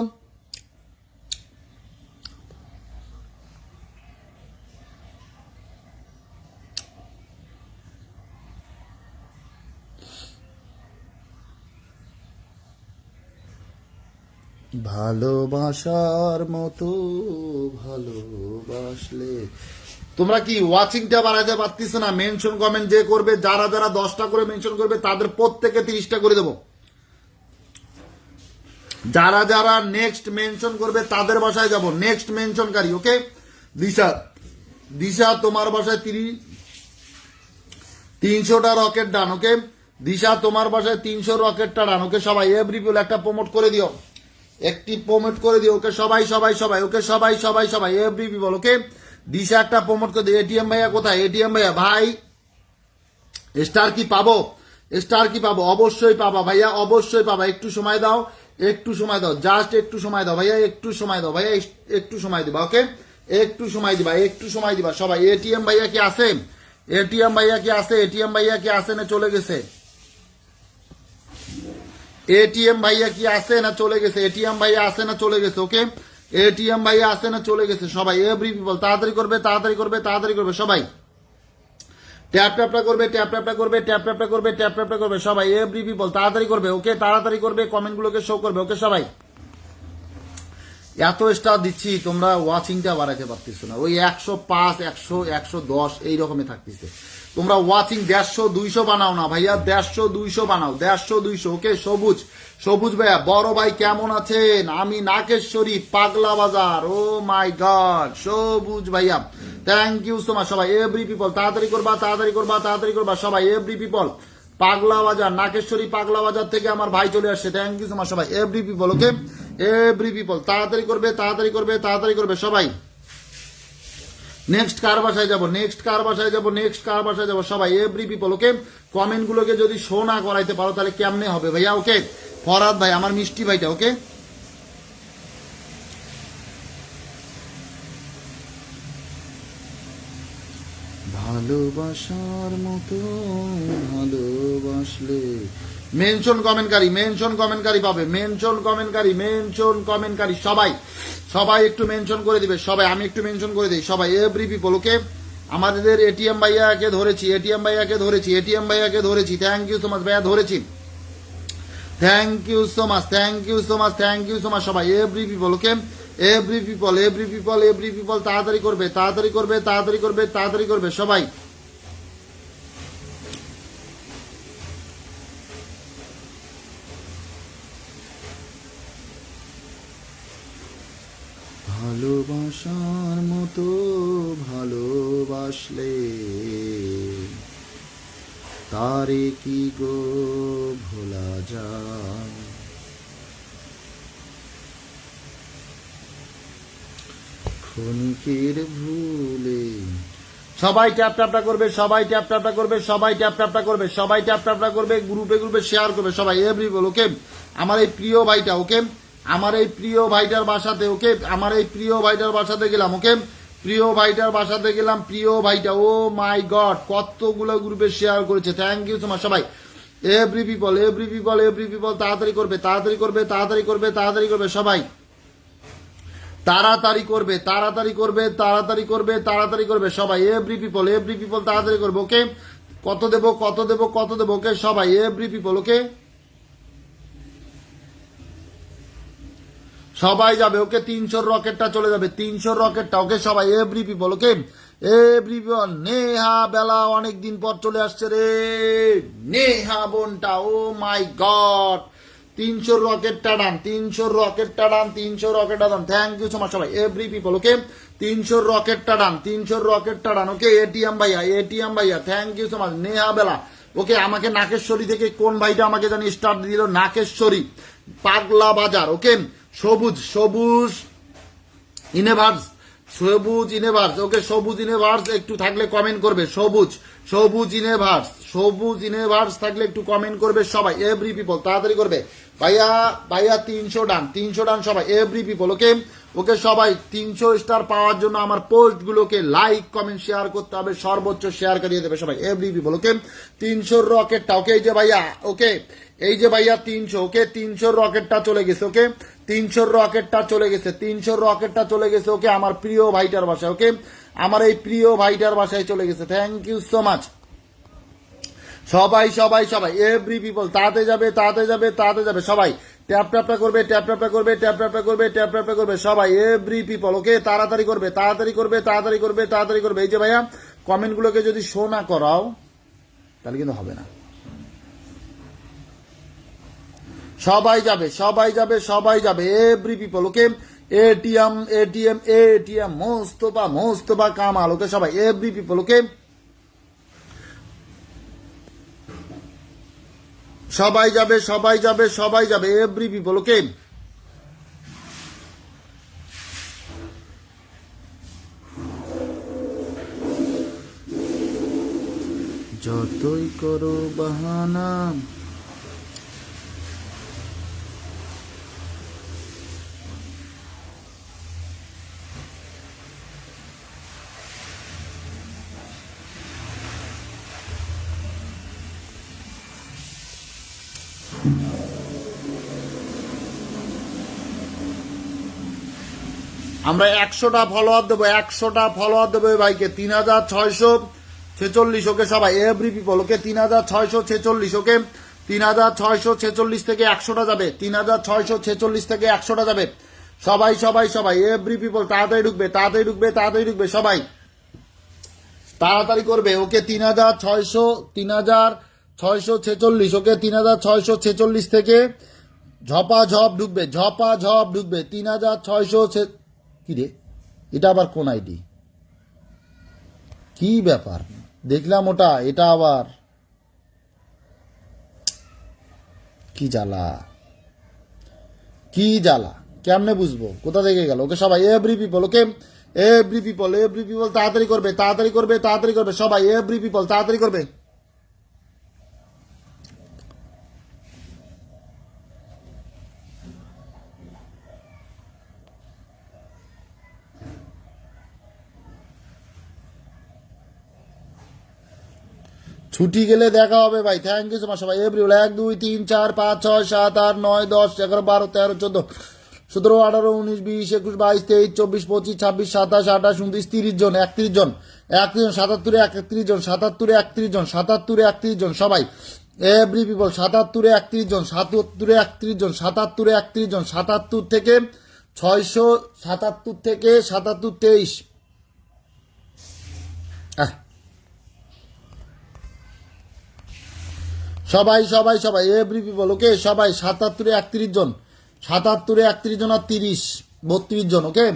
ভালোবাসার মতো ভালোবাসলে। তোমরা কি ওয়াচিংটা বাড়াতে পারতিস না? মেনশন কমেন্ট যে করবে, যারা যারা 10টা করে মেনশন করবে তাদের প্রত্যেকে 30টা করে দেবো। যারা যারা নেক্সট মেনশন করবে তাদের বাসায় যাব, নেক্সট মেনশনকারী। ওকে দিশা, দিশা তোমার বাসায় 300টা রকেট ডান। ওকে দিশা তোমার বাসায় 300 রকেটটা ডান। ওকে সবাই এভরি পিপল একটা প্রমোট করে দিও, একটি প্রমোট করে দিও। ওকে সবাই সবাই সবাই, ওকে সবাই সবাই সবাই এভরি পিপল। ওকে দিশা একটা প্রমোট করে দিও। এটিএম ভাইয়া কোথায়? এটিএম ভাইয়া ভাই স্টার কি পাবো? স্টার কি পাবো? অবশ্যই পাবা ভাইয়া, অবশ্যই পাবা। একটু সময় দাও, একটু সময় দাও, জাস্ট একটু সময় দাও ভাইয়া, একটু সময় দাও ভাইয়া, একটু সময় দিবা। ওকে একটু সময় দিবা, একটু সময় দিবা সবাই। এটিএম ভাইয়া কি আছে? এটিএম ভাইয়া কি আছে? এটিএম ভাইয়া কি আছে না চলে গেছে? এটিএম ভাইয়া কি আছে না চলে গেছে? এটিএম ভাইয়া আছে না চলে গেছে? ওকে এটিএম ভাইয়া আছে না চলে গেছে? সবাই এভরি পিপল তাড়াতাড়ি করবে, তাড়াতাড়ি করবে, তাড়াতাড়ি করবে সবাই। ট্যাপ ট্যাপটা করবে, ট্যাপ ট্যাপটা করবে, ট্যাপ ট্যাপটা করবে, ট্যাপ ট্যাপটা করবে সবাই এভরি পিপল তাড়াতাড়ি করবে। ওকে তাড়াতাড়ি করবে, কমেন্টগুলোকে শো করবে। ওকে সবাই এত স্টার দিচ্ছি, তোমরা ওয়াচিংটা বাড়াইতে পারতেছো না। ওই 105 100 110 এই রকমই থাকতেছে। তোমরা ওয়াচিং 150 200 বানাও না ভাইয়া, 150 200 বানাও, 150 200। ওকে সবুজ, সবুজ ভাইয়া বড় ভাই কেমন আছেন? আমি নাকেশ্বরী পাগলা বাজার। ও মাই গড সবুজ ভাইয়া থ্যাংক ইউ সো মাচ। সবাই এভরি পিপল তাড়াতাড়ি করবা, তাড়াতাড়ি করবা, তাড়াতাড়ি করবা সবাই এভরি পিপল। পাগলা বাজার, নাকেশ্বরী পাগলা বাজার থেকে আমার ভাই চলে আসছে, থ্যাংক ইউ সো মাচ সবাই every people. Okay every people তাড়াতাড়ি করবে, তাড়াতাড়ি করবে, তাড়াতাড়ি করবে সবাই। নেক্সট কার বাসায় যাব, নেক্সট কার বাসায় যাব, নেক্সট কার বাসায় যাব সবাই এভরি পিপল। ওকে কমেন্ট গুলোকে যদি শো না করাইতে পারো তাহলে কেমনে হবে ভাইয়া? ওকে ফরাদ ভাই আমার মিষ্টি ভাইটা। ওকে ভালোবাসার মতো ভালোবাসলে। মেনশন কমেন্টকারী, মেনশন কমেন্টকারী পাবে, মেনশন কমেন্টকারী, মেনশন কমেন্টকারী সবাই সবাই একটু মেনশন করে দিবে সবাই। আমি একটু মেনশন করে দিই সবাই এভরি পিপল। ওকে আমাদের এটিএম ভাইয়াকে ধরেছি, এটিএম ভাইয়াকে ধরেছি, এটিএম ভাইয়াকে ধরেছি, থ্যাংক ইউ সো মাচ ভাইয়া ধরেছি, thank you so much, thank you so much, thank you so much সবাই every people. Okay every people, every people, every people তাড়াতাড়ি করবে, তাড়াতাড়ি করবে, তাড়াতাড়ি করবে, তাড়াতাড়ি করবে সবাই। ভালোবাসার মতো ভালোবাসলে তারে কি গো ভোলা যায়? ক্ষণিকের ভুলে। সবাই ট্যাপ ট্যাপটা করবে, সবাই ট্যাপ ট্যাপটা করবে, সবাই ট্যাপ ট্যাপটা করবে, সবাই ট্যাপ ট্যাপটা করবে, গ্রুপে গ্রুপে শেয়ার করবে সবাই এভরি পিপল। ওকে আমার এই প্রিয় ভাইটা, ওকে আমার এই প্রিয় ভাইটার বাসাতে, ওকে আমার এই প্রিয় ভাইটার বাসাতে গেলাম। ওকে প্রিয় ভাইটার বাসাতে গেলাম, প্রিয় ভাইটা। ও মাই গড কতগুলো গ্রুপে শেয়ার করেছে, থ্যাংক ইউ সো মাচ সবাই every people, every people, every people তাড়াতাড়ি করবে, তাড়াতাড়ি করবে, তাড়াতাড়ি করবে, তাড়াতাড়ি করবে সবাই তাড়াতাড়ি করবে, তাড়াতাড়ি করবে, তাড়াতাড়ি করবে, তাড়াতাড়ি করবে সবাই এভরি পিপল, এভরি পিপল তাড়াতাড়ি করবে। ওকে কত দেবো, কত দেবো, কত দেবো? ওকে সবাই এভরি পিপল। ওকে সবাই যাবে। ওকে 300 রকেটটা চলে যাবে, 300 রকেটটা। ওকে সবাই every people. Okay every people. Neha Bela অনেকদিন পর চলে আসছে রে, নেহা বোনটা। ও মাই গড 300 রকেটটা ডান, 300 রকেটটা ডান, 300 রকেটটা done, thank you so much সবাই এভরি পিপল। ওকে 300 রকেটটা ডান, 300 রকেটটা ডান। ওকে এটিএম ভাইয়া, এটিএম ভাইয়া thank you so much. Neha Bela okay আমাকে নাকেশ্বরী থেকে কোন ভাইটা আমাকে জানি স্টার্ট দিল, নাকেশ্বরী পাগলা বাজার। ওকে সবুজ, সবুজ ইউনিভার্স, সবুজ ইউনিভার্স। ওকে সবুজ ইউনিভার্স একটু থাকলে কমেন্ট করবে, সবুজ, সবুজ ইউনিভার্স, সবুজ ইউনিভার্স থাকলে একটু কমেন্ট করবে সবাই এভরি পিপল তাড়াতাড়ি করবে ভাইয়া। ভাইয়া 300 ডান, 300 ডান সবাই এভরি পিপল। ওকে ওকে সবাই 300 স্টার পাওয়ার জন্য আমার পোস্ট গুলোকে লাইক কমেন্ট শেয়ার করতে হবে, সর্বোচ্চ শেয়ার করিয়ে দেবে সবাই এভরি পিপল। ওকে 300 রকেটটা। ওকে এই যে ভাইয়া, ওকে এই যে ভাইয়া 300। ওকে 300 রকেটটা চলে গেছে। ওকে 300 রকেটটা চলে গেছে, 300 রকেটটা চলে গেছে। ওকে আমার প্রিয় ভাইটার বাসায়, ওকে আমার এই প্রিয় ভাইটার বাসায় চলে গেছে, থ্যাংক ইউ সো মাচ সবাই সবাই সবাই এভরি পিপল। তাতে যাবে, তাতে যাবে, তাতে যাবে সবাই ট্যাপ ট্যাপটা করবে, ট্যাপ ট্যাপটা করবে, ট্যাপ ট্যাপটা করবে, ট্যাপ ট্যাপটা করবে সবাই, এভরি পিপল। ওকে, তাড়াতাড়ি করবে, তাড়াতাড়ি করবে, তাড়াতাড়ি করবে, তাড়াতাড়ি করবে। এই যে ভাইয়া কমেন্টগুলোকে যদি শো না করাও তাহলে কিন্তু হবে না। সবাই যাবে, সবাই যাবে, সবাই যাবে, every people. Okay, ATM ATM ATM Mostafa Mostafa Kamal. Okay সবাই, এভরি পিপল। ওকে, সবাই যাবে, সবাই যাবে, সবাই যাবে, এভরি পিপল। ওকে, যতই করো বাহানা। আমরা 100টা ফলোয়ার দেবো, 100টা ফলোয়ার দেবো এই ভাইকে, 3646। ওকে সবাই, এভরি পিপল। ওকে, 3646। ওকে, 3646 থেকে 100টা যাবে, 3646 থেকে 100টা যাবে। সবাই সবাই সবাই, এভরি পিপল তাড়াতাড়ি ঢুকবে, তাড়াতাড়ি ঢুকবে, তাড়াতাড়ি ঢুকবে সবাই, তাড়াতাড়ি করবে। ওকে, 3646। ওকে, 3646 থেকে ঝপাঝপ ঢুকবে, ঝপাঝপ ঢুকবে। 3600। কি রে, এটা আবার কোন আইডি? কি ব্যাপার দেখলাম ওটা, এটা আবার কি জ্বালা, কি জ্বালা, কেমনে বুঝবো কোথা থেকে গেল? ওকে সবাই, every people. Okay, every people, every people তাড়াতাড়ি করবে, তাড়াতাড়ি করবে, তাড়াতাড়ি করবে সবাই, এভরি পিপল তাড়াতাড়ি করবে। ছুটি গেলে দেখা হবে ভাই, থ্যাংক ইউ সো মাচ সবাই, এভরি 1 2 3 4 5 6 7 8 9 10 11 12 13 14 17 18 19 20 21 22 23 24 25 26 27 28 29 30 জন, 31 জন, 77 31 জন, 77 31 জন, 77 31 জন সবাই, এভরি পিপল। 77 31 জন, 77 31 জন, 77 31 জন, 77 থেকে 677 থেকে 77 23। সবাই সবাই সবাই, এভরি পিপল। ওকে সবাই, 77 31 জন, 77 31 জন আর 30 32 জন। ওকে,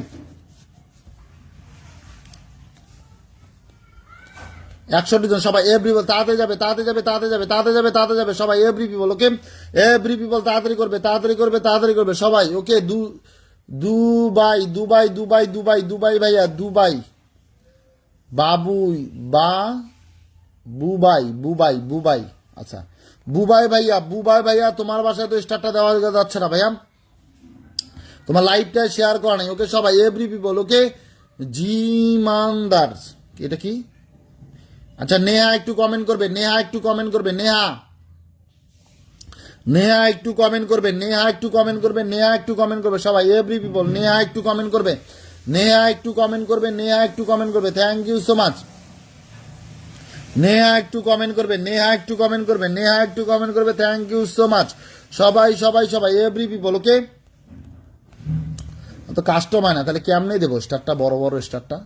61 জন সবাই, এভরি পিপল তাড়াতাড়ি যাবে, তাড়াতাড়ি যাবে, তাড়াতাড়ি যাবে, তাড়াতাড়ি যাবে, তাড়াতাড়ি যাবে সবাই, every people. Okay, every people তাড়াতাড়ি করবে, তাড়াতাড়ি করবে, তাড়াতাড়ি করবে সবাই। ওকে, দুবাই দুবাই দুবাই দুবাই দুবাই ভাইয়া, দুবাই বাবুই বা বুবাই বুবাই বুবাই। আচ্ছা, বুবাই ভাইয়া, বুবাই ভাইয়া তোমার বাসায় তো স্টারটা দেওয়া যাচ্ছে না ভাইয়া, তোমার লাইভটা শেয়ার করা নাই। ওকে সবাই, এভরি পিপল। ওকে, জিমানদার, এটা কি? আচ্ছা, নেহা একটু কমেন্ট করবে, নেহা একটু কমেন্ট করবে, নেহা, নেহা একটু কমেন্ট করবে, নেহা একটু কমেন্ট করবে, নেহা একটু কমেন্ট করবে সবাই, এভরি পিপল। নেহা একটু কমেন্ট করবে, নেহা একটু কমেন্ট করবে, নেহা একটু কমেন্ট করবে, thank you so much. Neha একটু কমেন্ট করবে, নেহা একটু কমেন্ট করবে, নেহা একটু কমেন্ট করবে, থ্যাংক ইউ সো মাচ সবাই সবাই সবাই, এভরি পিপল। ওকে, তো কাস্টম হয় না, তাহলে কেমনে দেবো স্টারটা, বড় বড় স্টারটা?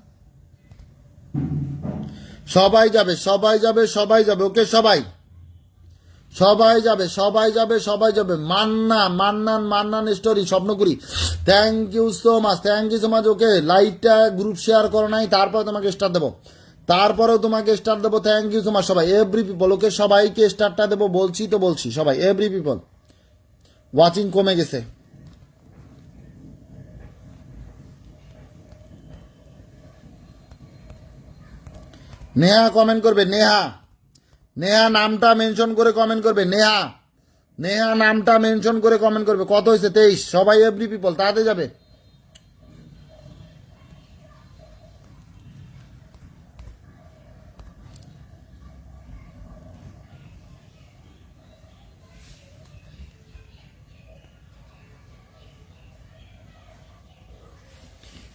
সবাই যাবে, সবাই যাবে, সবাই যাবে। ওকে সবাই, সবাই যাবে, সবাই যাবে, সবাই যাবে। Mannan Mannan story Swapnapuri, thank you so much, thank you so much. Okay, লাইভটা গ্রুপ শেয়ার করো নাই, তারপরে তোমাকে স্টার দেবো, তারপরেও তোমাকে স্টার দেবো, থ্যাংক ইউ সো মাচ সবাই, এভরি পিপল। ওকে, সবাইকে স্টারটা দেবো, বলছি তো বলছি সবাই, এভরি পিপল। ওয়াচিং কমে গেছে, নেহা কমেন্ট করবে, নেহা, নেহা নামটা মেনশন করে কমেন্ট করবে, নেহা, নেহা নামটা মেনশন করে কমেন্ট করবে। কত হয়েছে? 23। সবাই এভরি পিপল তাড়াতাড়ি যাবে।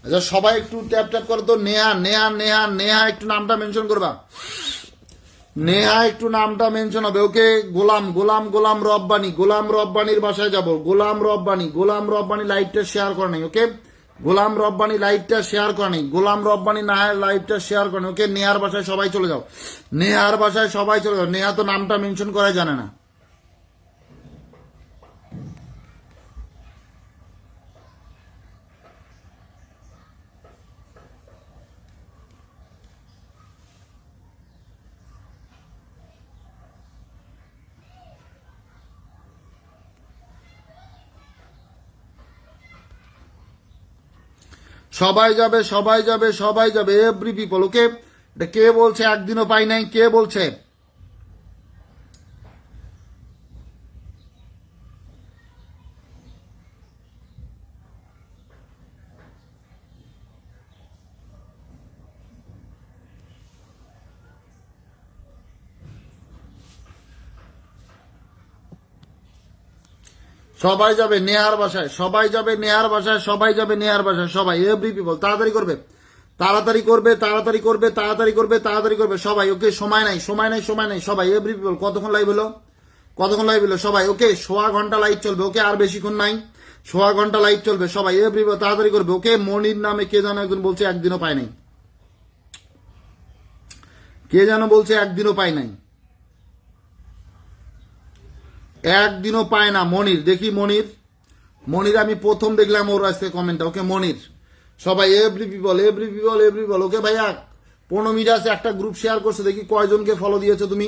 আচ্ছা, সবাই একটু ট্যাপ ট্যাপ করো তো, নেহা নেহা নেহা নেহা একটু নামটা মেনশন করবা, নেহা একটু নামটা মেনশন হবে। ওকে, গোলাম গোলাম গোলাম রব্বানি, গোলাম রব্বানির বাসায় যাব। গোলাম রব্বানি, গোলাম রব্বানি লাইভটা শেয়ার করে নাই। ওকে, গোলাম রব্বানি লাইভটা শেয়ার করে নাই। গোলাম রব্বানি না লাইভটা শেয়ার করে নাই। ওকে, নেহার বাসায় সবাই চলে যাও। নেহার বাসায় সবাই চলে যাও। নেহা তো নামটা মেনশন করাই জানে না। সবাই যাবে, সবাই যাবে, সবাই যাবে, এভরি পিপল। ওকে, এটা কে বলছে একদিনও পাই নাই? কে বলছে? সবাই যাবে নেহার বাসায়, সবাই যাবে নেহার বাসায়, সবাই যাবে নেহার বাসায়, সবাই এভরি পিপল তাড়াতাড়ি করবে, তাড়াতাড়ি করবে, তাড়াতাড়ি করবে, তাড়াতাড়ি করবে, তাড়াতাড়ি করবে সবাই। ওকে, সময় নাই, সময় নাই, সময় নাই, সবাই এভরি পিপল। কতক্ষণ লাইভ হলো? কতক্ষণ লাইভ হলো সবাই? ওকে, সোয়া ঘন্টা লাইভ চলবে। ওকে, আর বেশিক্ষণ নাই, সোয়া ঘন্টা লাইভ চলবে সবাই এভরি পিপল তাড়াতাড়ি করবে। ওকে, মনির নামে কে যেন একজন বলছে একদিনও পায় নাই। কে যেন বলছে একদিনও পায় নাই, একদিনও পায় না। মনির, দেখি মনির, মনির আমি প্রথম দেখলাম ওর কাছে কমেন্টটা। ওকে, মনির, সবাই every people, every people, every people. Okay ভাইয়া, 15 মিনিট আছে, একটা গ্রুপ শেয়ার করছে, দেখি কয়জনকে ফলো দিয়েছো তুমি,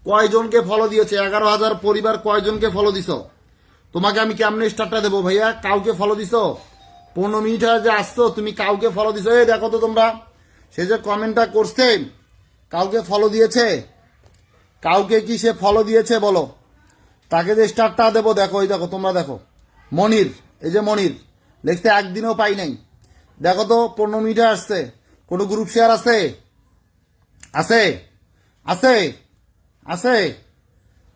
কয়জনকে ফলো দিয়েছে? 11,000 পরিবার, কয়জনকে ফলো দিছো? তোমাকে আমি কেমনে স্টারটা দেবো ভাইয়া? কাউকে ফলো দিছো? 15 মিনিট যে আসছো, তুমি কাউকে ফলো দিছো? এই দেখো তো তোমরা, সে যে কমেন্টটা করছে, কাউকে ফলো দিয়েছে? কাউকে কি সে ফলো দিয়েছে বলো? তাকে যে স্টারটা দেবো, দেখো, এই দেখো, তোমরা দেখো, মনির, এই যে মনির লিখতে একদিনও পাই নাই। দেখো তো 15 মিনিটে আসছে, কোনো গ্রুপ শেয়ার আছে? আছে? আছে? আছে?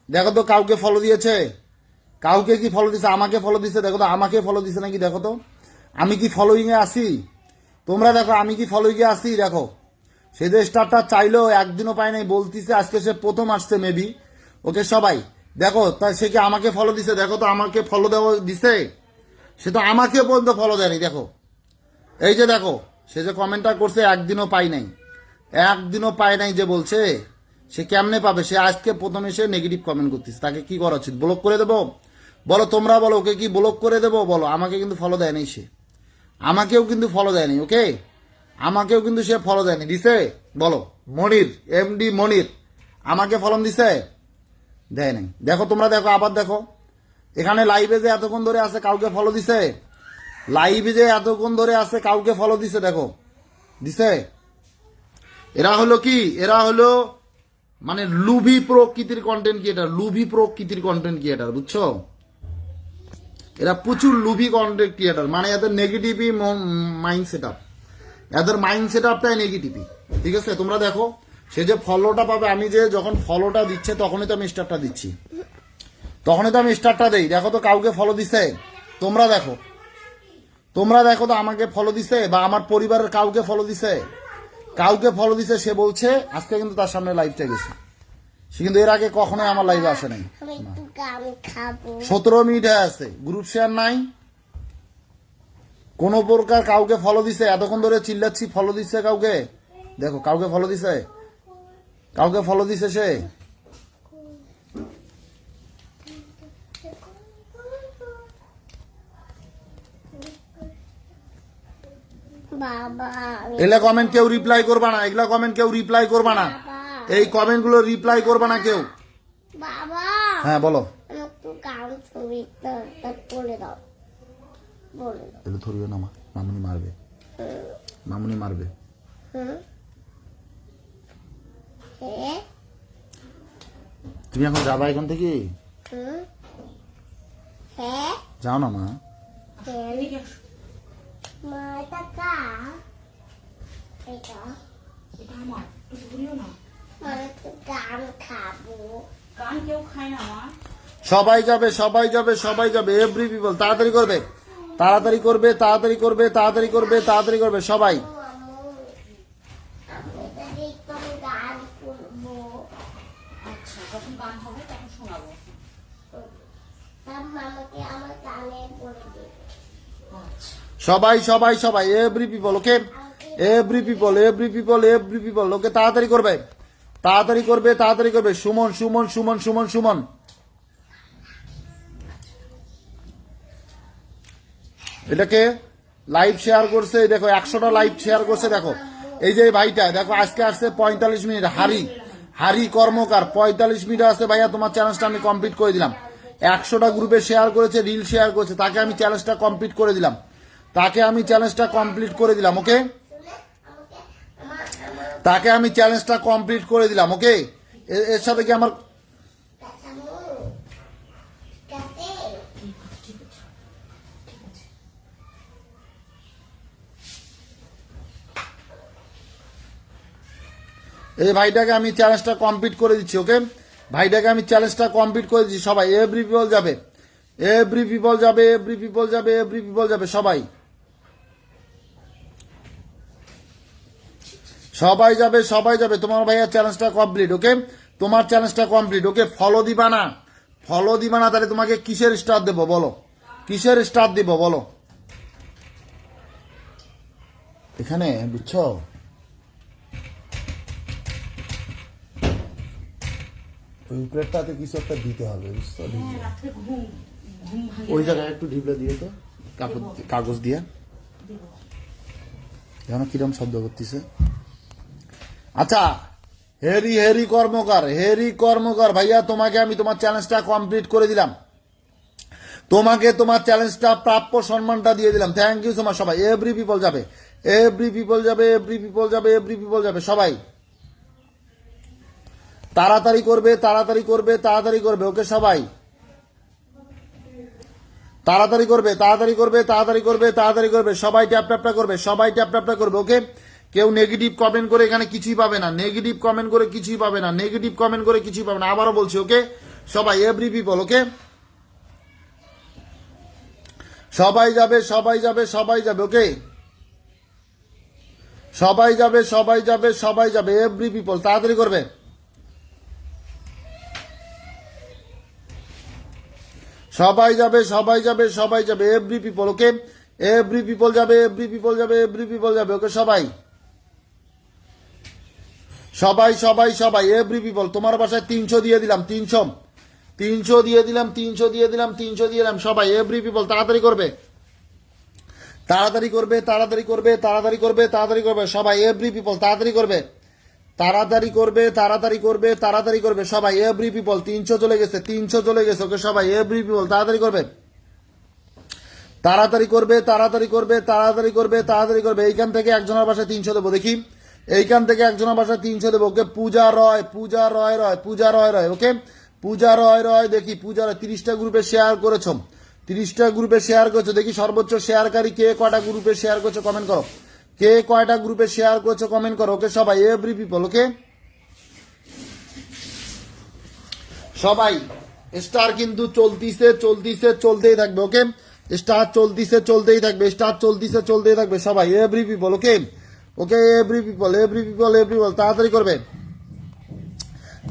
দেখো তো কাউকে ফলো দিয়েছে? কাউকে কি ফলো দিছে? আমাকে ফলো দিছে? দেখো তো আমাকে ফলো দিছে নাকি, দেখো তো আমি কি ফলোইং এ আসি? তোমরা দেখো আমি কি ফলোইং এ আসি? দেখো, সে যে স্টারটা চাইলেও একদিনও পাই নাই বলতিছে, আজকে সে প্রথম আসছে মেবি। ওকে সবাই দেখো, তাই সে কি আমাকে ফলো দিছে? দেখো তো আমাকে ফলো দেওয়া দিছে? সে তো আমাকে পর্যন্ত ফলো দেয়নি। দেখো, এই যে দেখো, সে যে কমেন্টটা করছে একদিনও পাই নাই, একদিনও পায় নাই যে বলছে, সে কেমনে পাবে? সে আজকে প্রথম এসে নেগেটিভ কমেন্ট করতেছে, তাকে কি করা উচিত? ব্লক করে দেবো? বলো তোমরা, বলো ওকে কি ব্লক করে দেবো? বলো, আমাকে কিন্তু ফলো দেয় নাই সে, আমাকেও কিন্তু ফলো দেয়নি। ওকে, আমাকেও কিন্তু সে ফলো দেয়নি, দিছে? বলো, মনির, এমডি মনির আমাকে ফলো দিছে? দেয় নাই। দেখো তোমরা দেখো, আবার দেখো, এখানে লাইভে যে এতক্ষণ ধরে আছে কাউকে ফলো দিছে? লাইভে যে এতক্ষণ ধরে আছে কাউকে ফলো দিছে? দেখো, দিছে? এরা হলো কি, এরা হলো মানে লুভি প্রকৃতির কন্টেন্ট ক্রিয়েটার, লুভি প্রকৃতির কন্টেন্ট ক্রিয়েটার, বুঝছো? এরা প্রচুর লুভি কন্টেন্ট ক্রিয়েটার, মানে এদের নেগেটিভই মাইন্ড সেট আপ, এদের মাইন্ড সেট আপটাই নেগেটিভই। ঠিক আছে, তোমরা দেখো, সে যে ফলোটা পাবে, আমি যে যখন ফলোটা দিচ্ছে তখনই তো আমি স্টারটা দিচ্ছি, তখনই তো আমি স্টারটা দেই। দেখো তো কাউকে ফলো দিছে? তোমরা দেখো, তোমরা দেখো তো আমাকে ফলো দিছে বা আমার পরিবারের কাউকে ফলো দিছে? কাউকে ফলো দিছে? সে বলছে আজকে কিন্তু তার সামনে লাইভটা গেছে, সে কিন্তু এর আগে কখনোই আমার লাইভে আসে নাই। 17 মিনিট হয়ে আছে, গ্রুপ শেয়ার নাই, কোন প্রকার কাউকে ফলো দিছে? এতক্ষণ ধরে চিল্লাচ্ছি, ফলো দিচ্ছে কাউকে? দেখো কাউকে ফলো দিছে? কাউকে ফলো দিছে সে? এগুলা কমেন্ট কেউ রিপ্লাই করবা না, এগুলা কমেন্ট কেউ রিপ্লাই করবা না, এই কমেন্ট গুলো রিপ্লাই করবা না কেউ। বাবা, হ্যাঁ বলো, একটু গান ছবিটা বলে দাও, বলে দাও। এগুলো ধরবে না, মামুনি মারবে, মামুনি মারবে। তুমি এখন যাবা এখান থেকে? যাও না মা। সবাই যাবে, সবাই যাবে, সবাই যাবে, এভরি পিপল তাড়াতাড়ি করবে, তাড়াতাড়ি করবে, তাড়াতাড়ি করবে, তাড়াতাড়ি করবে, তাড়াতাড়ি করবে সবাই। গান হবে তখন শোনাবো। আমাকে আমার কানে বলে দিবে। আচ্ছা সবাই সবাই সবাই every people okay, every people every people every people okay, তাড়াতাড়ি করবে তাড়াতাড়ি করবে তাড়াতাড়ি করবে। সুমন সুমন সুমন সুমন সুমন, এটাকে লাইভ শেয়ার করছে, দেখো 100টা লাইভ শেয়ার করছে। দেখো এই যে ভাইটা দেখো আজকে আসছে 45 মিনিট। হারি হারি কর্মকার 45 মিনিট আসছে। ভাইয়া তোমার চ্যালেঞ্জটা আমি কমপ্লিট করে দিলাম। 100টা গ্রুপে শেয়ার করেছে, রিল শেয়ার করেছে, তাকে আমি চ্যালেঞ্জটা কমপ্লিট করে দিলাম, তাকে আমি চ্যালেঞ্জটা কমপ্লিট করে দিলাম ওকে, তাকে আমি চ্যালেঞ্জটা কমপ্লিট করে দিলাম ওকে। এর সাথে কি আমার ঠিক আছে। এই ভাইটাকে আমি চ্যালেঞ্জটা কমপ্লিট করে দিচ্ছি ওকে, ভাইটাকে আমি চ্যালেঞ্জটা কমপ্লিট করে দিচ্ছি। সবাই এভরি পিপল যাবে, এভরি পিপল যাবে, এভরি পিপল যাবে, এভরি পিপল যাবে, সবাই সবাই যাবে সবাই যাবে। তোমার ভাইয়া চ্যালেঞ্জটা কমপ্লিট ওকে, তোমার চ্যালেঞ্জটা কমপ্লিট ওকে। ফলো দিবা না, ফলো দিবা না, তাহলে তোমাকে কিসের স্টার দেবো বলো, কিসের স্টার দিব বলো এখানে, বুঝছো? ওই উপরেরটাতে কিছু একটা দিতে হবে, বুঝছো? হ্যাঁ রাত্রে ঘুম ঘুম ভাঙে ওই জায়গায় একটু ঢিবলে দিয়ে তো কাগজ দিয়ে, দেবো। যেন কিরম শব্দ করতেছে। আচ্ছা হেরি হেরি কর্মকার, হেরি কর্মকার ভাইয়া, তোমাকে আমি তোমার চ্যালেঞ্জটা কমপ্লিট করে দিলাম, তোমাকে তোমার চ্যালেঞ্জটা প্রাপ্য সম্মানটা দিয়ে দিলাম। Thank you so much. সবাই এভরি পিপল যাবে, এভরি পিপল যাবে, এভরি পিপল যাবে, এভরি পিপল যাবে, সবাই তাড়াতাড়ি করবে তাড়াতাড়ি করবে তাড়াতাড়ি করবে ওকে, সবাই তাড়াতাড়ি করবে তাড়াতাড়ি করবে তাড়াতাড়ি করবে তাড়াতাড়ি করবে, সবাই ট্যাপ ট্যাপটা করবে, সবাই ট্যাপ ট্যাপটা করবে ওকে। কেউ নেগেটিভ কমেন্ট করে এখানে কিছুই পাবে না, নেগেটিভ কমেন্ট করে কিছুই পাবে না, নেগেটিভ কমেন্ট করে কিছুই পাবে না, আবারও বলছি ওকে। সবাই এভরি পিপল ওকে, সবাই যাবে সবাই যাবে সবাই যাবে ওকে, সবাই যাবে সবাই যাবে সবাই যাবে, এভরি পিপল তাড়াতাড়ি করবে, সবাই যাবে সবাই যাবে সবাই যাবে, every people okay, every people যাবে, এভরি পিপল যাবে, এভরি পিপল যাবে ওকে, সবাই সবাই সবাই সবাই এভরি পিপল। তোমার বাসায় 300 দিয়ে দিলাম, 300 300 দিয়ে দিলাম, 300 দিয়ে দিলাম, 300 দিয়ে দিলাম, সবাই এভরি পিপল তাড়াতাড়ি করবে তাড়াতাড়ি করবে তাড়াতাড়ি করবে তাড়াতাড়ি করবে তাড়াতাড়ি করবে, সবাই এভরি পিপল তাড়াতাড়ি করবে তাড়াতাড়ি করবে তাড়াতাড়ি করবে তাড়াতাড়ি করবে, সবাই এভরি পিপল। 300 চলে গেছে, 300 চলে গেছে ওকে, সবাই এভরি পিপল তাড়াতাড়ি করবে তাড়াতাড়ি করবে তাড়াতাড়ি করবে তাড়াতাড়ি করবে তাড়াতাড়ি করবে। এইখান থেকে একজনের বাসায় 300 দেবো, দেখি এইখান থেকে একজনের বাসায় 300 দেবো ওকে। পূজা রয়, পূজা রয় রয়, পূজা রয় রয় ওকে, পূজা রয় রয়, দেখি পূজা রয় 30টা গ্রুপে শেয়ার করেছো, 30টা গ্রুপে শেয়ার করেছো, দেখি সর্বোচ্চ শেয়ারকারী কে, কয়টা গ্রুপে শেয়ার করছো কমেন্ট করো, কে কয়টা গ্রুপে শেয়ার করছো কমেন্ট করো ওকে, সবাই এভরি পিপল ওকে, সবাই স্টার কিন্তু চলতিছে চলতিছে চলতেই থাকবে ওকে, স্টার চলতিছে চলতেই থাকবে, স্টার চলতিছে চলতেই থাকবে, সবাই এভরি পিপল ওকে, ওকে every people every people every people তাড়াতাড়ি করবে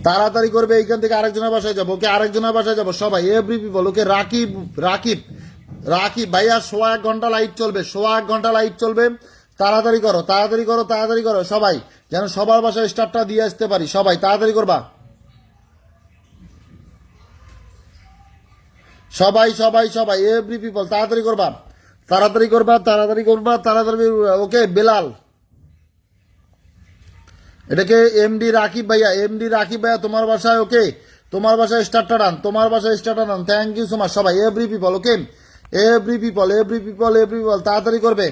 তাড়াতাড়ি করবে। এইখান থেকে আরেকজনের বাসায় যাবো ওকে, আরেকজনের বাসায় যাবো, সবাই এভরি পিপল ওকে। রাকিব রাকিব রাকিব ভাইয়া 1.5 ঘন্টা লাইট চলবে, 1.5 ঘন্টা লাইট চলবে, তাড়াতাড়ি করো তাড়াতাড়ি করো তাড়াতাড়ি করো, সবাই যেন সবার বাসায় স্টারটা দিয়ে আসতে পারি, সবাই তাড়াতাড়ি করবা, সবাই সবাই সবাই এভরি পিপল তাড়াতাড়ি করবা তাড়াতাড়ি করবা তাড়াতাড়ি করবা তাড়াতাড়ি ওকে। বেলাল, এটাকে এমডি রাকিব ভাইয়া, এমডি রাকিব ভাইয়া তোমার বাসায় ওকে, তোমার বাসায় স্টারটা ডান, তোমার বাসায় স্টারটা ডান, থ্যাংক ইউ সো মাচ। সবাই every people okay, every people every people every people তাড়াতাড়ি করবে,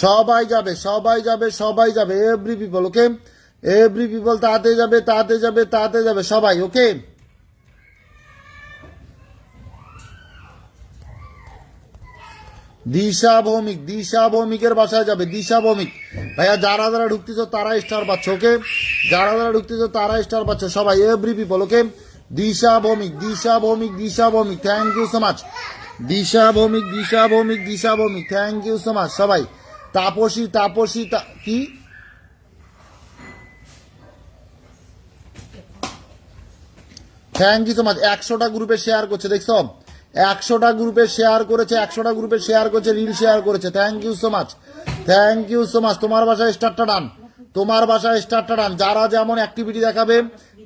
সবাই যাবে সবাই যাবে সবাই যাবে, every people okay, every people তাড়াতাড়ি যাবে তাড়াতাড়ি যাবে তাড়াতাড়ি যাবে, সবাই ওকে। দিশা ভৌমিক, দিশা ভৌমিকের বাসায় যাবে, দিশা ভৌমিক ভাইয়া, যারা যারা ঢুকতেছ তারা স্টার পাচ্ছ ওকে, যারা যারা ঢুকতেছ তারা স্টার পাচ্ছ, সবাই every people okay, Disha Bhowmik, Disha Bhowmik, Disha Bhowmik, thank you so much. Disha Bhowmik, Disha Bhowmik, Disha Bhowmik, thank you so much সবাই। তাপসী, তাপসী কি থ্যাংক ইউ সো মাচ। 100টা গ্রুপে শেয়ার করছে, দেখছো 100টা গ্রুপে শেয়ার করেছে, 100টা গ্রুপে শেয়ার করেছে, রিল শেয়ার করেছে। Thank you so much, thank you so much. তোমার বাসায় স্টারটা ডান, তোমার বাসায় স্টারটা ডান। যারা যেমন অ্যাক্টিভিটি দেখাবে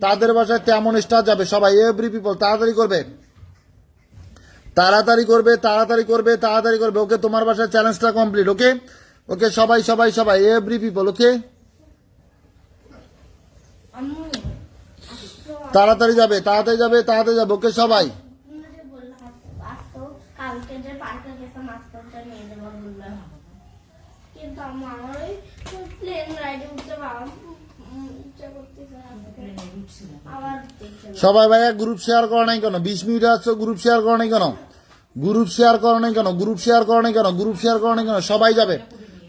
তাদের বাসায় তেমন স্টার যাবে সবাই। এভরি পিপল তাড়াতাড়ি করবে, তাড়াতাড়ি করবে, তাড়াতাড়ি করবে, তাড়াতাড়ি করবে। ওকে, তোমার বাসায় চ্যালেঞ্জটা কমপ্লিট। ওকে ওকে, সবাই সবাই সবাই, এভরি পিপল। ওকে, আম্মু তাড়াতাড়ি যাবে, তাড়াতাড়ি যাবে, তাড়াতাড়ি যাবে। ওকে সবাই, তুমি যে বললাম আসতো কালকে যে পার্কে গেছে মাস্টারটা নিয়ে যাবো বললাম, কিন্তু আম্মু আমার ওই প্লেন রাইডে উঠতে ইচ্ছা করতেছে না। আবার দেখতে হবে। সবাই ভাইয়া গ্রুপ শেয়ার করো নাই কেন? 20 মিনিট আসছো, গ্রুপ শেয়ার করো নাই কেন? গ্রুপ শেয়ার করো নাই কেন? গ্রুপ শেয়ার করো নাই কেন? গ্রুপ শেয়ার করো নাই কেন? সবাই যাবে,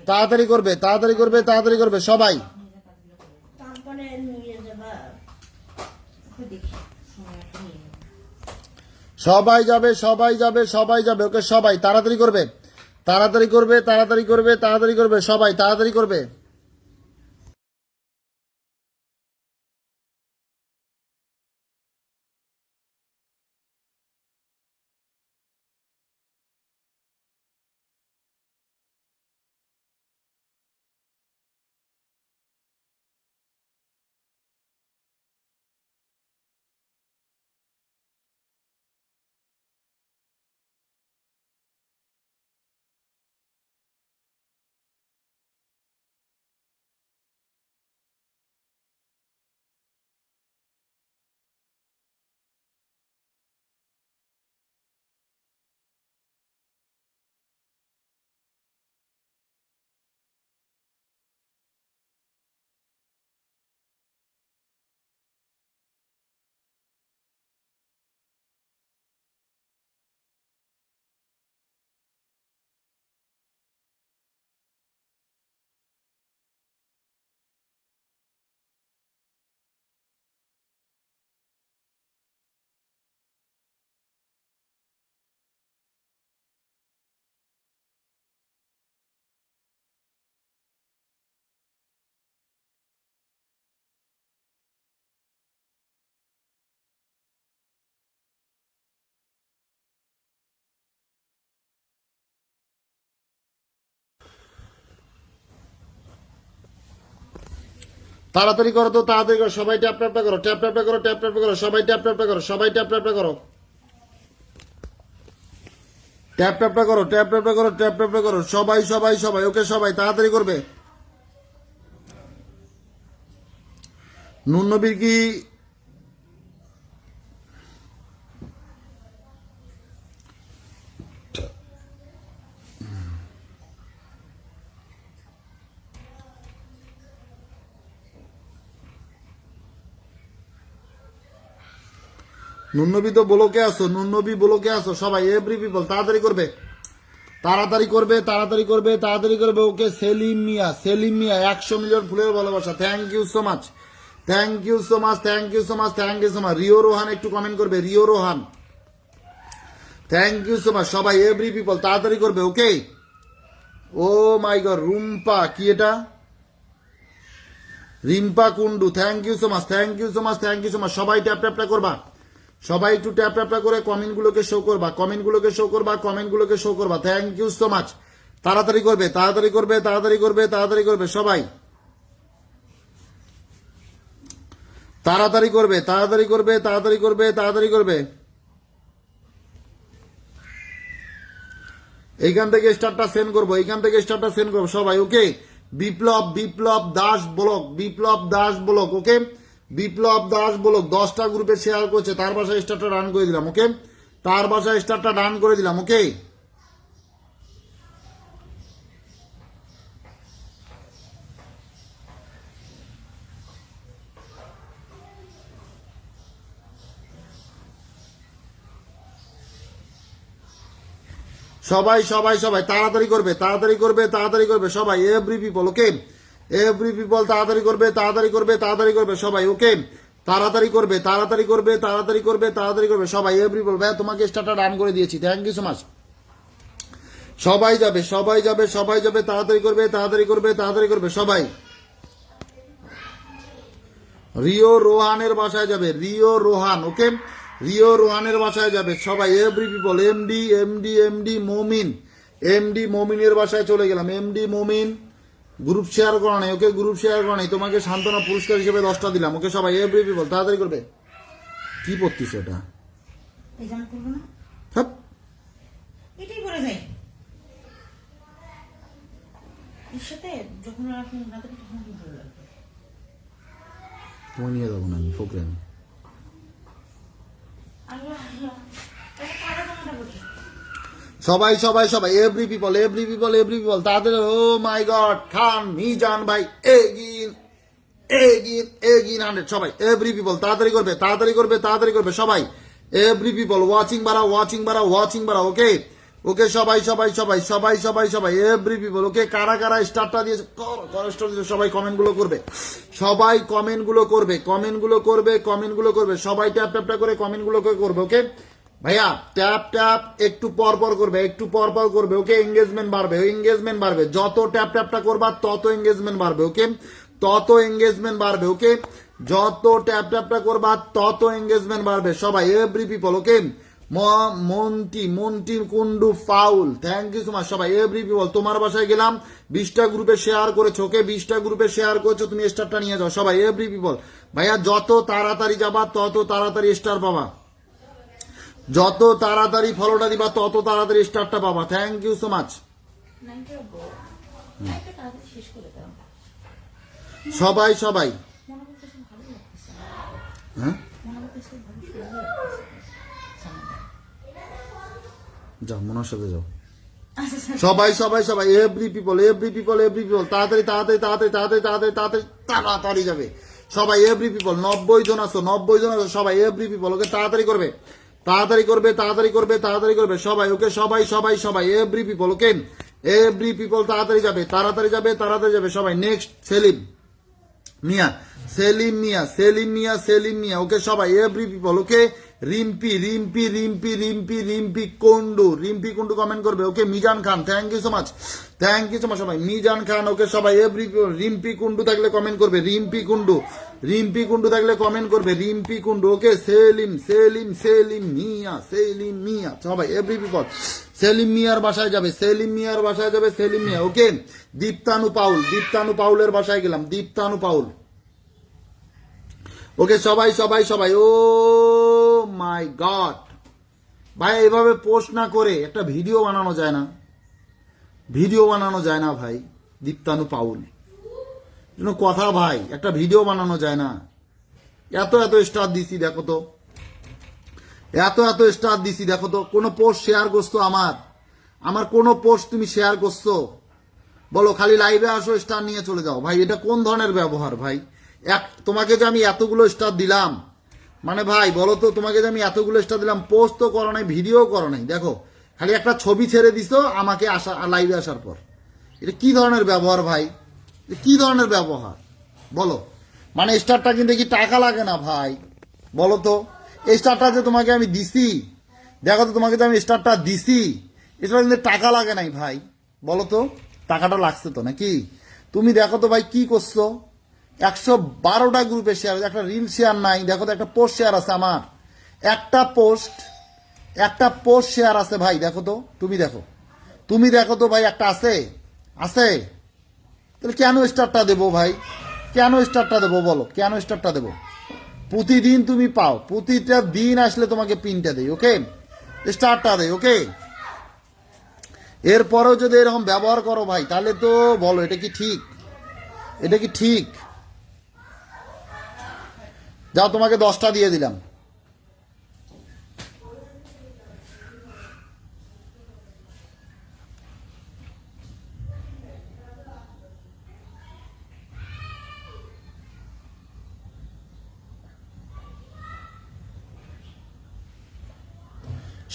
তাড়াতাড়ি করবে, তাড়াতাড়ি করবে, তাড়াতাড়ি করবে সবাই। তারপরে নিয়ে যাবা। দেখি সময় একটা নিয়ে নেবো। সবাই যাবে, সবাই যাবে, সবাই যাবে। ওকে সবাই তাড়াতাড়ি করবে, তাড়াতাড়ি করবে, তাড়াতাড়ি করবে, তাড়াতাড়ি করবে সবাই, তাড়াতাড়ি করবে। তাড়াতাড়ি করো তো, তাড়াতাড়ি করো সবাই। ট্যাপ ট্যাপটা করো, ট্যাপ ট্যাপটা করো, ট্যাপ ট্যাপটা করো সবাই, ট্যাপ ট্যাপটা করো সবাই, ট্যাপ ট্যাপটা করো, ট্যাপ ট্যাপটা করো, ট্যাপ ট্যাপটা করো, ট্যাপ ট্যাপটা করো সবাই সবাই সবাই। ওকে সবাই তাড়াতাড়ি করবে। নুন নবীর কি নুনবী তো ব্লকে আসো, নুনবী ব্লকে আসো সবাই। এভরি পিপল তাড়াতাড়ি করবে, তাড়াতাড়ি করবে, তাড়াতাড়ি করবে, তাড়াতাড়ি করবে। ওকে সেলিম মিয়া, সেলিম মিয়া 100 মিলিয়ন ফুলের ভালোবাসা। Thank you so much, thank you so much, thank you so much, thank you so much. Rio Rohan একটু কমেন্ট করবে, Rio Rohan thank you so much সবাই। এভরি পিপল তাড়াতাড়ি করবে। Okay, oh my god, Rumpa কি এটা? Rimpa Kundu thank you so much, thank you so much, thank you so much. সবাই tap ট্যাপটা করবা, সবাই একটু ট্যাপ ট্যাপটা করে কমেন্টগুলোকে শো করবা, কমেন্টগুলোকে শো করবা, কমেন্টগুলোকে শো করবা। Thank you so much. তাড়াতাড়ি করবে, তাড়াতাড়ি করবে, তাড়াতাড়ি করবে, তাড়াতাড়ি করবে সবাই, তাড়াতাড়ি করবে, তাড়াতাড়ি করবে, তাড়াতাড়ি করবে, তাড়াতাড়ি করবে। এইখান থেকে স্টারটা সেন্ড করবো, এইখান থেকে স্টারটা সেন্ড করবো সবাই। ওকে, বিপ্লব, বিপ্লব দাস ব্লক, বিপ্লব দাস ব্লক। ওকে, বিপ্লব দাস ব্লক 10টা গ্রুপে শেয়ার করছে, তার বাসায় স্টারটা রান করে দিলাম। ওকে, তার বাসায় স্টারটা রান করে দিলাম। ওকে, সবাই সবাই সবাই তাড়াতাড়ি করবে, তাড়াতাড়ি করবে, তাড়াতাড়ি করবে সবাই। Every people. Okay, every people তাড়াতাড়ি করবে, তাড়াতাড়ি করবে, তাড়াতাড়ি করবে সবাই। ওকে, তাড়াতাড়ি করবে তাড়াতাড়ি করবে তাড়াতাড়ি করবে তাড়াতাড়ি করবে সবাই এভরি পিপল। ভাইয়া তোমাকে স্টারটা ডান করে দিয়েছি, থ্যাংক ইউ সো মাচ। সবাই যাবে সবাই যাবে সবাই যাবে, তাড়াতাড়ি করবে তাড়াতাড়ি করবে তাড়াতাড়ি করবে সবাই। রিও রোহানের বাসায় যাবে, রিও রোহান, ওকে রিও রোহানের বাসায় যাবে সবাই every people. MD MD MD মমিন, এমডি মমিনের বাসায় চলে গেলাম। এমডি মমিন গ্রুপ শেয়ার করা নেই, ওকে গ্রুপ শেয়ার করা নেই, তোমাকে সান্ত্বনা পুরস্কার হিসেবে 10টা দিলাম, ওকে সবাই এভরি পিপল তাড়াতাড়ি করবে। কি পড়তিস এটা? এই জামা করবো না, হ্যাঁ এটাই পরে যাই এর সাথে। যখন আপনি রাতে তখন কি ভালো লাগবে। তোমায় নিয়ে যাবো না আমি, ফোকরে আমি। কালো জামাটা পরে সবাই সবাই সবাই every people every people every people তাদের। ও মাই গড, খান মিজান ভাই এগিন এগিন এগিন 100 সবাই এভরি পিপল তাড়াতাড়ি করবে তাড়াতাড়ি করবে তাড়াতাড়ি করবে সবাই এভরি পিপল। ওয়াচিং বাড়াও ওয়াচিং বাড়াও ওয়াচিং বাড়াও, ওকে ওকে সবাই সবাই সবাই সবাই সবাই সবাই এভরি পিপল। ওকে কারা কারা স্টারটা দিয়েছে স্টার দিয়েছে সবাই কমেন্ট গুলো করবে, সবাই কমেন্ট গুলো করবে কমেন্ট গুলো করবে কমেন্ট গুলো করবে সবাই ট্যাপ ট্যাপটা করে কমেন্ট গুলো করবে, ওকে ভাইয়া ট্যাপ ট্যাপ একটু পর পর করবে একটু পর পর করবে, ওকে এঙ্গেজমেন্ট বাড়বে এঙ্গেজমেন্ট বাড়বে, যত ট্যাপ ট্যাপটা করবা তত এঙ্গেজমেন্ট বাড়বে, ওকে তত এঙ্গেজমেন্ট বাড়বে, ওকে যত ট্যাপ ট্যাপটা করবা তত এঙ্গেজমেন্ট বাড়বে সবাই every people. Okay Monti Monti Kundu foul, thank you so much সবাই এভরি পিপল। তোমার বাসায় গেলাম, 20টা গ্রুপে শেয়ার করেছো, ওকে 20টা গ্রুপে শেয়ার করেছো, তুমি স্টারটা নিয়ে যাও সবাই এভরি পিপল। ভাইয়া যত তাড়াতাড়ি যাবা তত তাড়াতাড়ি স্টার পাবা, যত তাড়াতাড়ি ফলোটা দিবা তত তাড়াতাড়ি স্টারটা পাবা, থ্যাংক ইউ সো মাচ নাইটটা তাড়াতাড়ি শেষ করে দাও। সবাই সবাই। মনে করতেছে ভালো লাগতেছে, হ্যাঁ মনে করতেছে ভালো সুন্দর লাগতেছে জামাটা। যাও মনার সাথে যাও আচ্ছা আচ্ছা, সবাই সবাই সবাই every people every people every people তাড়াতাড়ি তাড়াতাড়ি তাড়াতাড়ি তাড়াতাড়ি তাড়াতাড়ি তাড়াতাড়ি তাড়াতাড়ি যাবে সবাই এভরি পিপল। 90 জন আছো 90 জন আছো সবাই এভরি পিপল, ওকে তাড়াতাড়ি করবে তাড়াতাড়ি করবে তাড়াতাড়ি করবে তাড়াতাড়ি করবে সবাই, ওকে সবাই সবাই সবাই every people, okay every people তাড়াতাড়ি যাবে তাড়াতাড়ি যাবে তাড়াতাড়ি যাবে সবাই। নেক্সট সেলিম মিয়া, সেলিম মিয়া সেলিম মিয়া সেলিম মিয়া, ওকে সবাই every people, okay Rimpi Rimpi Rimpi Rimpi Rimpi Kundu comment করবে, okay Mizan Khan thank you so much thank you so much সবাই মিজান খান, ওকে সবাই এভরি পিপল। রিম্পি কুন্ডু থাকলে কমেন্ট করবে, রিম্পি কুন্ডু থাকলে কমেন্ট করবে, রিম্পি কুন্ডু, ওকে সেলিম সেলিম সেলিম মিয়া সবাই এভরি পিপল। সেলিম মিয়ার বাসায় যাবে সেলিম মিয়ার বাসায় যাবে সেলিম মিয়া, ওকে দীপ্তানু পাউলের বাসায় গেলাম, দীপ্তানু পাউল, ওকে সবাই সবাই সবাই। ও মাই গড ভাই, এভাবে পোস্ট না করে একটা ভিডিও বানানো যায় না? ভিডিও বানানো যায় না ভাই? দীপ্তানু পাউল কথা ভাই, একটা ভিডিও বানানো যায় না? এত এত স্টার দিছি দেখো তো, এত এত স্টার দিছি দেখো তো, কোনো পোস্ট শেয়ার করছো আমার কোনো পোস্ট তুমি শেয়ার করছো? বলো, খালি লাইভে আসো স্টার নিয়ে চলে যাও। ভাই এটা কোন ধরনের ব্যবহার ভাই? তোমাকে যে আমি এতগুলো স্টার দিলাম, মানে ভাই বলো তো, তোমাকে যে আমি এতগুলো স্টার দিলাম, পোস্ট তো করো নাই, ভিডিও করো নাই, দেখো খালি একটা ছবি ছেড়ে দিছো আমাকে আসা লাইভে আসার পর। এটা কি ধরনের ব্যবহার ভাই? কি ধরনের ব্যবহার বলো? মানে স্টারটা কিনতে কি টাকা লাগে না ভাই? বলো তো, এই স্টারটা যে তোমাকে আমি দিছি, দেখো তো তোমাকে যে আমি স্টারটা দিছি, এটা কিন্তু টাকা লাগে নাই ভাই। বলো তো, টাকাটা লাগছে তো নাকি? তুমি দেখো তো ভাই কি করছো, 112টা গ্রুপে শেয়ার, একটা রিল শেয়ার নাই, দেখো তো একটা পোস্ট শেয়ার আছে আমার, একটা পোস্ট শেয়ার আছে ভাই, দেখো তো, তুমি দেখো তো ভাই, একটা আছে তাহলে কেন স্টারটা দেবো ভাই? কেন স্টারটা দেবো বলো, কেন স্টারটা দেবো? প্রতিদিন তুমি পাও, প্রতিটা দিন আসলে তোমাকে পিনটা দেই, ওকে স্টারটা দেই, ওকে। এরপরেও যদি এরকম ব্যবহার করো ভাই, তাহলে তো বলো এটা কি ঠিক? এটা কি ঠিক? যাও, তোমাকে 10টা দিয়ে দিলাম।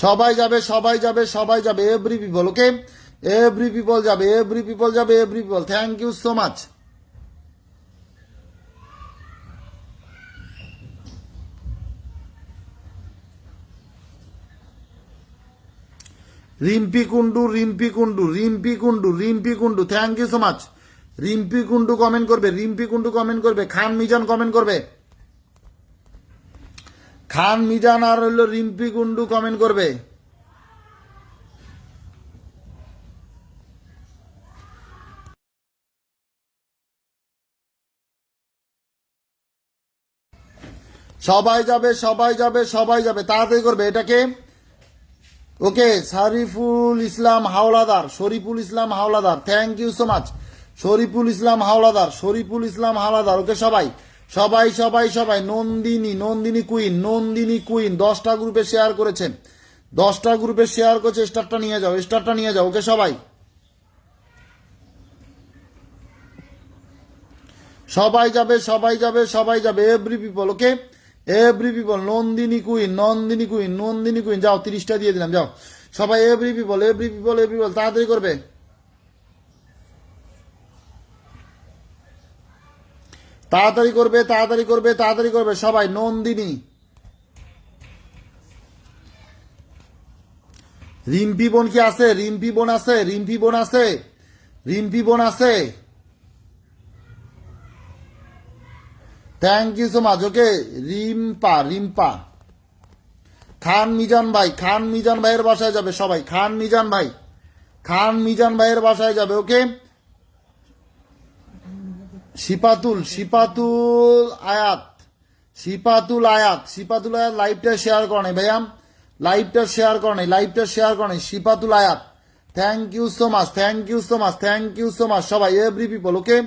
সবাই যাবে every people, okay every people যাবে, thank you so much. Rimpi Kundu Rimpi Kundu Rimpi Kundu Rimpi Kundu thank you so much. Rimpi Kundu comment করবে, রিম্পি কুন্ডু কমেন্ট করবে, খান মিজান কমেন্ট করবে, খান মিজান আর হইল রিম্পি কুন্ডু কমেন্ট করবে। সবাই যাবে সবাই যাবে সবাই যাবে, তাড়াতাড়ি করবে এটাকে। Okay, Shariful Islam Howlader, Shariful Islam Howlader thank you so much. Shariful Islam Howlader, Shariful Islam Howlader. Okay সবাই সবাই সবাই সবাই। নন্দিনী, নন্দিনী কুইন, নন্দিনী কুইন 10টা গ্রুপে শেয়ার করেছেন, 10টা গ্রুপে শেয়ার করেছে। স্টারটা নিয়ে যাও, স্টারটা নিয়ে যাও। ওকে সবাই সবাই যাবে সবাই যাবে সবাই যাবে, every people. Okay every people. Nandini queen, Nandini queen, Nandini queen যাও, 30টা দিয়ে দিলাম, যাও সবাই। Every people, every people, every people তাড়াতাড়ি করবে, তাড়াতাড়ি করবে, তাড়াতাড়ি করবে, তাড়াতাড়ি করবে সবাই। নন্দিনী, রিম্পি বোন কি আছে? রিম্পি বোন আছে, রিম্পি বোন আছে, রিম্পি বোন আছে। Thank you so much. Okay Rimpa, Rimpa. Khan Mizan ভাই, খান মিজান ভাইয়ের বাসায় যাবে সবাই। খান মিজান ভাই, খান মিজান ভাইয়ের বাসায় যাবে। ওকে শিপাতুল, শিপাতুল আয়াত, শিপাতুল আয়াত, শিপাতুল আয়াত লাইভটা শেয়ার করে ভাইয়া, লাইভটা শেয়ার করে, লাইভটা শেয়ার করে। Shipatul Ayat thank you so much, thank you so much, thank you so much সবাই, এভরি পিপল। ওকে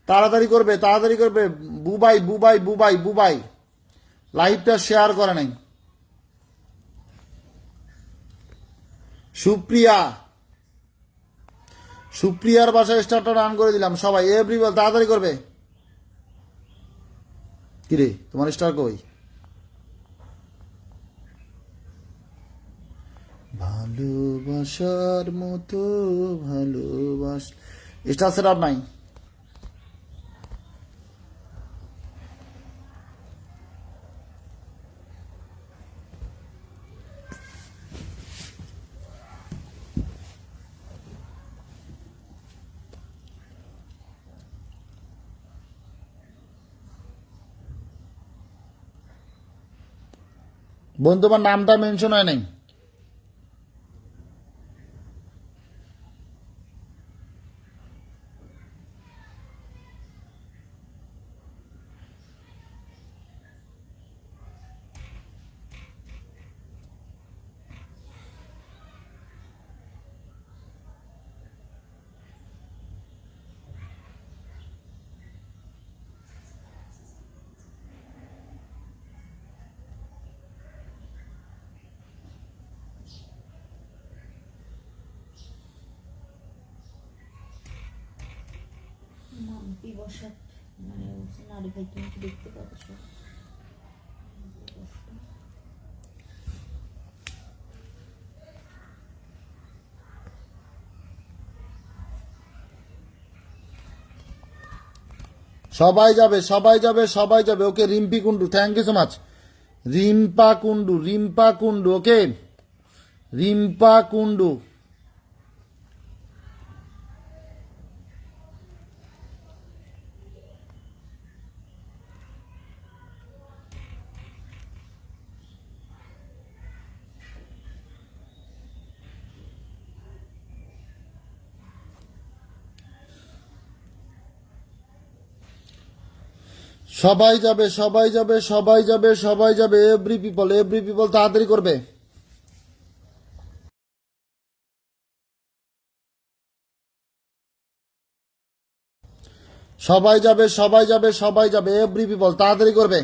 তাড়াতাড়ি করবে, তাড়াতাড়ি করবে। বুবাই, বুবাই, বুবাই, বুবাই লাইভটা শেয়ার করে নাই। সুপ্রিয়া, সুপ্রিয়ার বাসায় স্টারটা রান করে দিলাম সবাই, এভরিবল তাড়াতাড়ি করবে। কিরে তোমার স্টার কই? ভালোবাসার মতো ভালোবাস, স্টার সেট আপ নাই। বোন তোমার নামটা মেনশন হয় নাই। মাম্পি বসা মানে নারী ভাই, তুমি কি দেখতে পাচ্ছ? সবাই যাবে সবাই যাবে সবাই যাবে। Okay Rimpi Kundu thank you so much. Rimpa Kundu, Rimpa Kundu. Okay Rimpa Kundu. সবাই যাবে সবাই যাবে সবাই যাবে সবাই যাবে, এভরি পিপল তাড়াতাড়ি করবে। সবাই যাবে সবাই যাবে সবাই যাবে, এভরি পিপল তাড়াতাড়ি করবে,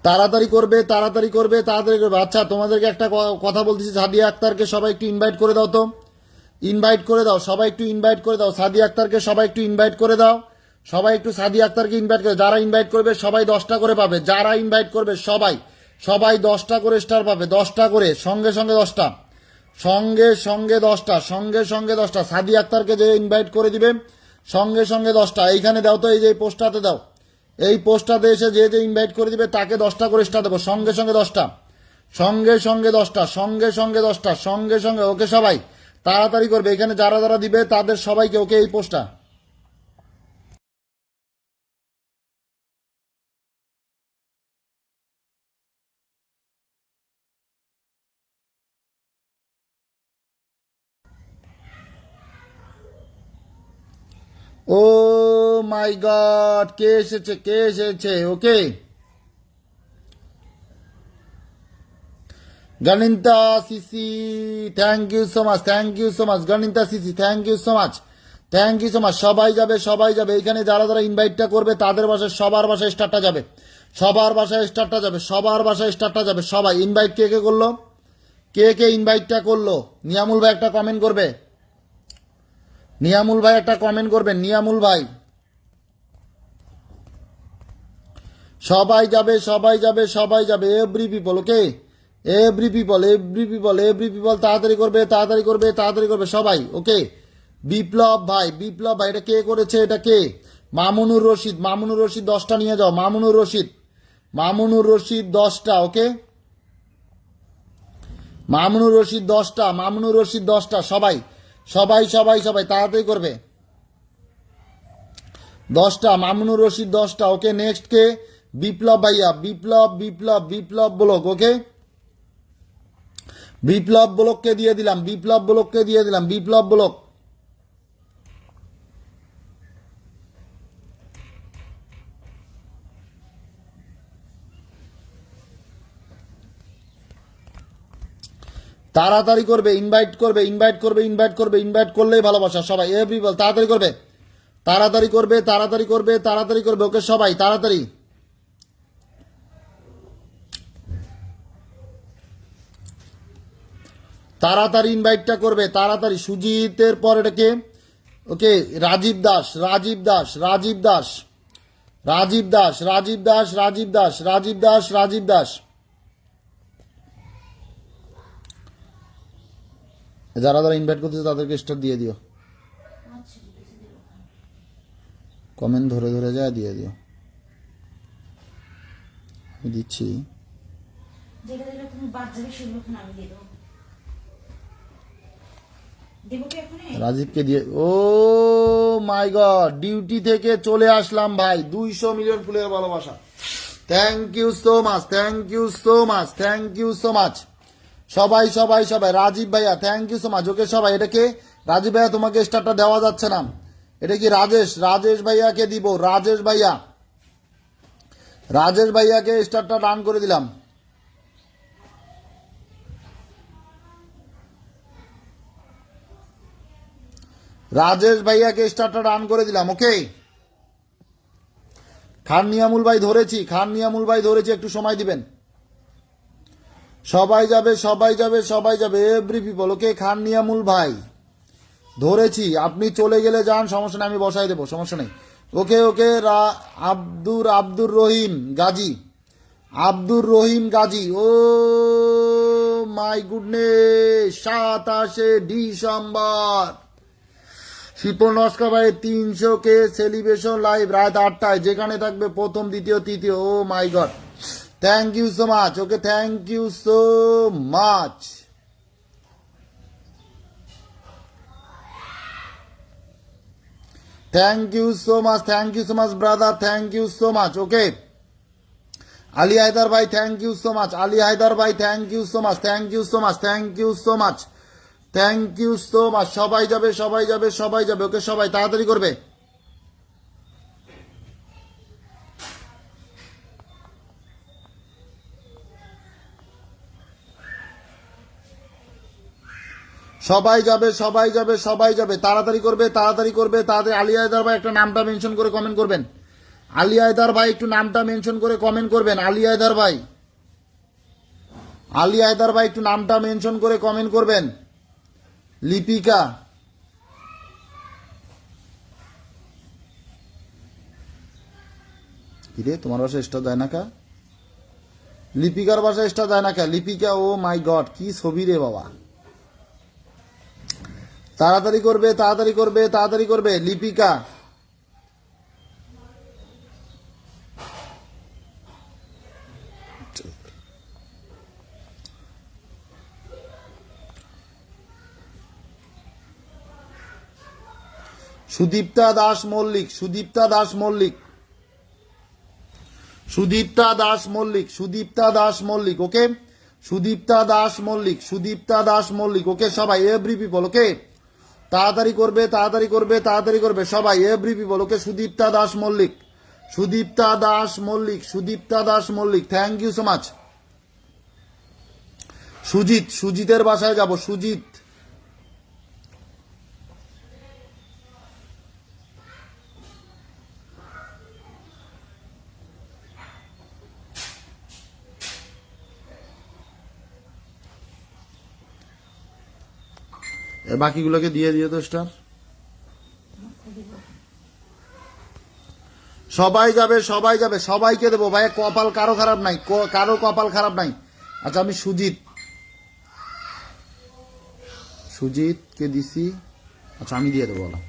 তাড়াতাড়ি করবে, তাড়াতাড়ি করবে, তাড়াতাড়ি করবে। আচ্ছা তোমাদেরকে একটা কথা বলতেছি, সাদিয়া আক্তারকে সবাই একটু ইনভাইট করে দাও তো, ইনভাইট করে দাও সবাই, একটু ইনভাইট করে দাও সাদিয়া আক্তারকে সবাই একটু ইনভাইট করে দাও, সবাই একটু সাদিয়া আক্তারকে ইনভাইট করে। যারা ইনভাইট করবে সবাই 10টা করে পাবে, যারা ইনভাইট করবে সবাই সবাই 10টা করে স্টার পাবে, 10টা করে, সঙ্গে সঙ্গে 10টা, সঙ্গে সঙ্গে 10টা, সঙ্গে সঙ্গে 10টা। সাদিয়া আক্তারকে যে ইনভাইট করে দিবে সঙ্গে সঙ্গে 10টা। এইখানে দাও তো, এই যে পোস্টটাতে দাও, এই পোস্টটাতে এসে যে যে ইনভাইট করে দিবে তাকে 10টা করে স্টার দেবো, সঙ্গে সঙ্গে 10টা, সঙ্গে সঙ্গে 10টা, সঙ্গে সঙ্গে 10টা, সঙ্গে সঙ্গে। ওকে সবাই তাড়াতাড়ি করবে, এখানে যারা যারা দিবে তাদের সবাইকে ওকে এই পোস্টটা। ও মাই গড, কে এসেছে, কে এসেছে? Okay, Ganita Sisi, thank you so much, thank you so much Ganita Sisi, thank you so much, thank you so much. সবাই যাবে, সবাই যাবে, এখানে যারা যারা ইনভাইটটা করবে তাদের বাসায়, সবার বাসায় স্টারটা যাবে, সবার বাসায় স্টারটা যাবে, সবার বাসায় স্টারটা যাবে। সবাই ইনভাইট কে কে করলো, কে কে ইনভাইটটা করলো? নিয়ামুল ভাই একটা কমেন্ট করবে, নিয়ামুল ভাই একটা কমেন্ট করবেন, নিয়ামুল ভাই। সবাই যাবে, সবাই যাবে, সবাই যাবে, every people. Okay, every people, every people, every people, তাড়াতাড়ি করবে, তাড়াতাড়ি করবে, তাড়াতাড়ি করবে সবাই। ওকে, বিপ্লব ভাই, বিপ্লব ভাই, এটা কে করেছে? এটা কে? মামুনুর রশিদ, মামুনুর রশিদ 10টা নিয়ে যাও, মামুনুর রশিদ, মামুনুর রশিদ 10টা। ওকে, মামুনুর রশিদ 10টা, মামুনুর রশিদ 10টা। সবাই সবাই সবাই সবাই তাড়াতাড়ি করবে, 10টা, মামুনুর রশিদ 10টা। ওকে, নেক্সট কে? বিপ্লব ভাইয়া, বিপ্লব, বিপ্লব, বিপ্লব ব্লক। ওকে, বিপ্লব ব্লককে দিয়ে দিলাম, বিপ্লব ব্লককে দিয়ে দিলাম, বিপ্লব ব্লক। তাড়াতাড়ি করবে, ইনভাইট করবে, ইনভাইট করবে, ইনভাইট করবে, ইনভাইট করলেই ভালোবাসা। সবাই এভরি পিপল তাড়াতাড়ি করবে, তাড়াতাড়ি করবে, তাড়াতাড়ি করবে, তাড়াতাড়ি করবে। ওকে সবাই তাড়াতাড়ি। তাড়াতাড়ি ইনভাইটটা করবে, তাড়াতাড়ি। সুজিতের পর এটাকে, ওকে, রাজীব দাস, রাজীব দাস, রাজীব দাস, রাজীব দাস, রাজীব দাস, রাজীব দাস, রাজীব দাস, রাজীব দাস। যারা যারা ইনভাইট করতেছে তাদেরকে স্টার দিয়ে দিও, আচ্ছা ঠিক আছে, দেবো। কমেন্ট ধরে ধরে যায় দিয়ে দিও। আমি দিচ্ছি। যেটা যেটা তুমি বাদ যাবে সেগুলো এখন আমি দিয়ে দেবো। দেবো কি এখন? রাজীবকে দিয়ে। ও মাই গড, ডিউটি থেকে চলে আসলাম ভাই, 200 মিলিয়ন ফুলের ভালোবাসা। Thank you so much, thank you so much, thank you so much. সবাই সবাই সবাই, রাজীব ভাইয়া thank you so much. Okay সবাই, এটাকে রাজীব ভাইয়া, তোমাকে স্টারটা দেওয়া যাচ্ছে না, এটা কি রাজেশ, রাজেশ ভাইয়াকে দিব, রাজেশ ভাইয়া, রাজেশ ভাইয়াকে স্টারটা ডান করে দিলাম। রাজেশ ভাইয়াকে স্টারটা ডান করে দিলাম। ওকে, খান নিয়ামুল ভাই ধরেছি, খান নিয়ামুল ভাই ধরেছি, একটু সময় দিবেন। সবাই যাবে, সবাই যাবে, সবাই যাবে, এভরি পিপল। ওকে, খান নিয়ামুল ভাই ধরেছি, আপনি চলে গেলে যান, সমস্যা নেই, আমি বসাই দেবো, সমস্যা নেই। Okay okay, Abdur Rahim Gazi, Abdur Rahim Gazi. Oh my goodness, 27শে ডিসেম্বর শিপন নস্কর ভাই 300K সেলিব্রেশন লাইভ রাত 8টায়, যেখানে থাকবে প্রথম, দ্বিতীয়, তৃতীয়। Oh my god, thank you so much. Okay, thank you so much. Thank you so much, thank you so much brother, thank you so much. Okay, Ali Haidar ভাই thank you so much, Ali Haidar ভাই thank you so much, thank you so much, thank you so much, thank you so much. সবাই যাবে, সবাই যাবে, সবাই যাবে। Okay সবাই তাড়াতাড়ি করবে। সবাই যাবে, সবাই যাবে, সবাই যাবে, তাড়াতাড়ি করবে, তাড়াতাড়ি করবে, তাড়াতাড়ি। আলী হায়দার ভাই একটা নামটা মেনশন করে কমেন্ট করবেন, আলী হায়দার ভাই একটু নামটা মেনশন করে কমেন্ট করবেন, আলী হায়দার ভাই, আলী হায়দার ভাই একটু নামটা মেনশন করে কমেন্ট করবেন। লিপিকা, কিরে তোমার বাসায় স্টার যায় না কা? লিপিকার বাসায় স্টার যায় না কা? লিপিকা, ও মাই গড, কি ছবি রে বাবা। তাড়াতাড়ি করবে, তাড়াতাড়ি করবে, তাড়াতাড়ি করবে। লিপিকা, সুদীপ্তা দাস মল্লিক, সুদীপ্তা দাস মল্লিক, সুদীপ্তা দাস মল্লিক, সুদীপ্তা দাস মল্লিক, ওকে, সুদীপ্তা দাস মল্লিক, সুদীপ্তা দাস মল্লিক, ওকে সবাই এভরি পিপল, ওকে তাড়াতাড়ি করবে, তাড়াতাড়ি করবে, তাড়াতাড়ি করবে সবাই every people, okay Sudipta Das Mallik, Sudipta Das Mallik, Sudipta Das Mallik, thank you so much. Sujit, সুজিতের বাসায় যাব, সুজিত, বাকিগুলোকে দিয়ে দিয়ে তো স্টার। সবাই যাবে, সবাই যাবে, সবাইকে দেবো ভাই, কপাল কারো খারাপ নাই, কারো কপাল খারাপ নাই। আচ্ছা আমি সুজিত, সুজিতকে দিছি, আচ্ছা আমি দিয়ে দেবো বলো।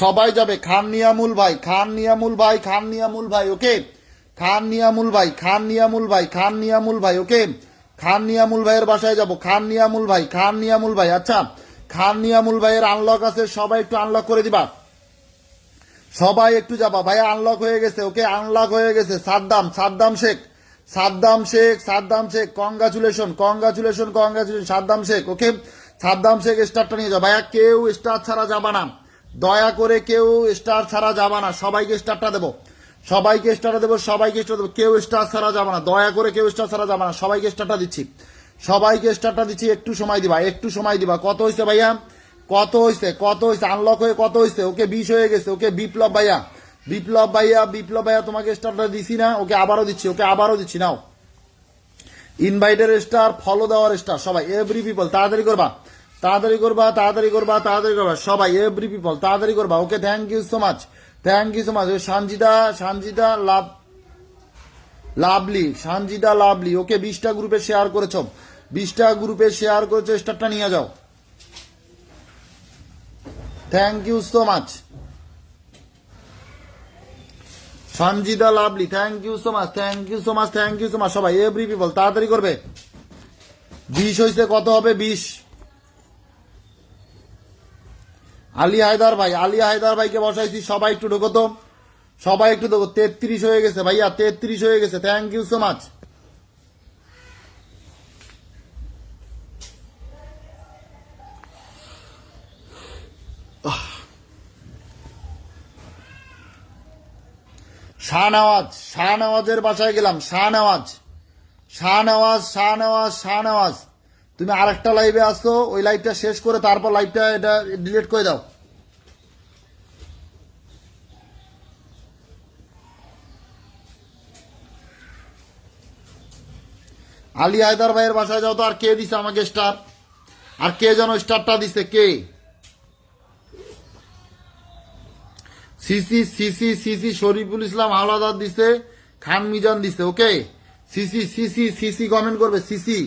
সবাই যাবে, খান নিয়ামুল ভাই, খান নিয়ামুল ভাই, খান নিয়ামুল ভাই, ওকে খান নিয়ামুল ভাই, খান নিয়ামুল ভাই, খান নিয়ামুল ভাই, ওকে খান নিয়ামুল ভাইয়ের বাসায় যাব, খান নিয়ামুল ভাই, খান নিয়ামুল ভাই। আচ্ছা খান নিয়ামুল ভাইয়ের আনলক আছে, সবাই একটু আনলক করে দিবা, সবাই একটু যাবা ভাই, আনলক হয়ে গেছে, ওকে আনলক হয়ে গেছে। Saddam, Saddam Sheikh, Saddam Sheikh, Saddam Sheikh, congratulation, congratulation, congratulation Saddam Sheikh, okay Saddam Sheikh স্টারটা নিয়ে যাও ভাইয়া, কেউ স্টার ছাড়া যাবা না, দয়া করে কেউ স্টার ছাড়া যাবা না, সবাইকে স্টারটা দেবো, সবাইকে স্টারটা দেবো, সবাইকে স্টার দেবো, কেউ স্টার ছাড়া যাবা না, দয়া করে কেউ স্টার ছাড়া যাবা না, সবাইকে স্টারটা দিচ্ছি, সবাইকে স্টারটা দিচ্ছি, একটু সময় দিবা, একটু সময় দিবা। কত হয়েছে ভাইয়া, কত হয়েছে, কত হয়েছে, আনলক হয়ে কত হয়েছে, ওকে 20 হয়ে গেছে, ওকে বিপ্লব ভাইয়া, বিপ্লব ভাইয়া, বিপ্লব ভাইয়া তোমাকে স্টারটা দিছি না, ওকে আবারও দিচ্ছি, ওকে আবারও দিচ্ছি, নাও ইনভাইটের স্টার, ফলো দেওয়ার স্টার, সবাই এভরি পিপল তাড়াতাড়ি করবা, তাড়াতাড়ি করবা, তাড়াতাড়ি করবা, তাড়াতাড়ি করবা সবাই এভরি পিপল তাড়াতাড়ি করবা, okay thank you so much, thank you so much. Sanjida, Sanjida love, lovely, Sanjida lovely, okay 20টা গ্রুপে শেয়ার করেছো, 20টা গ্রুপে শেয়ার করেছো, স্টারটা নিয়ে যাও, thank you so much. Sanjida Lovely, thank you so much, thank you so much, thank you so much সবাই every people তাড়াতাড়ি করবে। 20 হয়েছে, কত হবে 20? আলী হায়দার ভাই, আলী হায়দার ভাইকে বসাইছি, সবাই একটু ঢোকো তো, সবাই একটু ঢোকো। 33 হয়ে গেছে ভাইয়া, 33 হয়ে গেছে, thank you so much. Shahnawaz, শাহনওয়াজের বাসায় গেলাম, শাহনওয়াজ, শাহনওয়াজ, শাহনওয়াজ, শাহনওয়াজ তুমি আরেকটা লাইভে আসো, ওই লাইভটা শেষ করে তারপর লাইভটা এটা ডিলিট করে দাও। আলী হায়দার ভাইয়ের বাসায় যাও তো। আর কে দিছে আমাকে স্টার, আর কে যেন স্টারটা দিছে, কে? CC, CC, CC Shariful Islam Howlader দিছে, খান মিজান দিছে, ওকে সিসি, সিসি, সিসি কমেন্ট করবে, সিসি।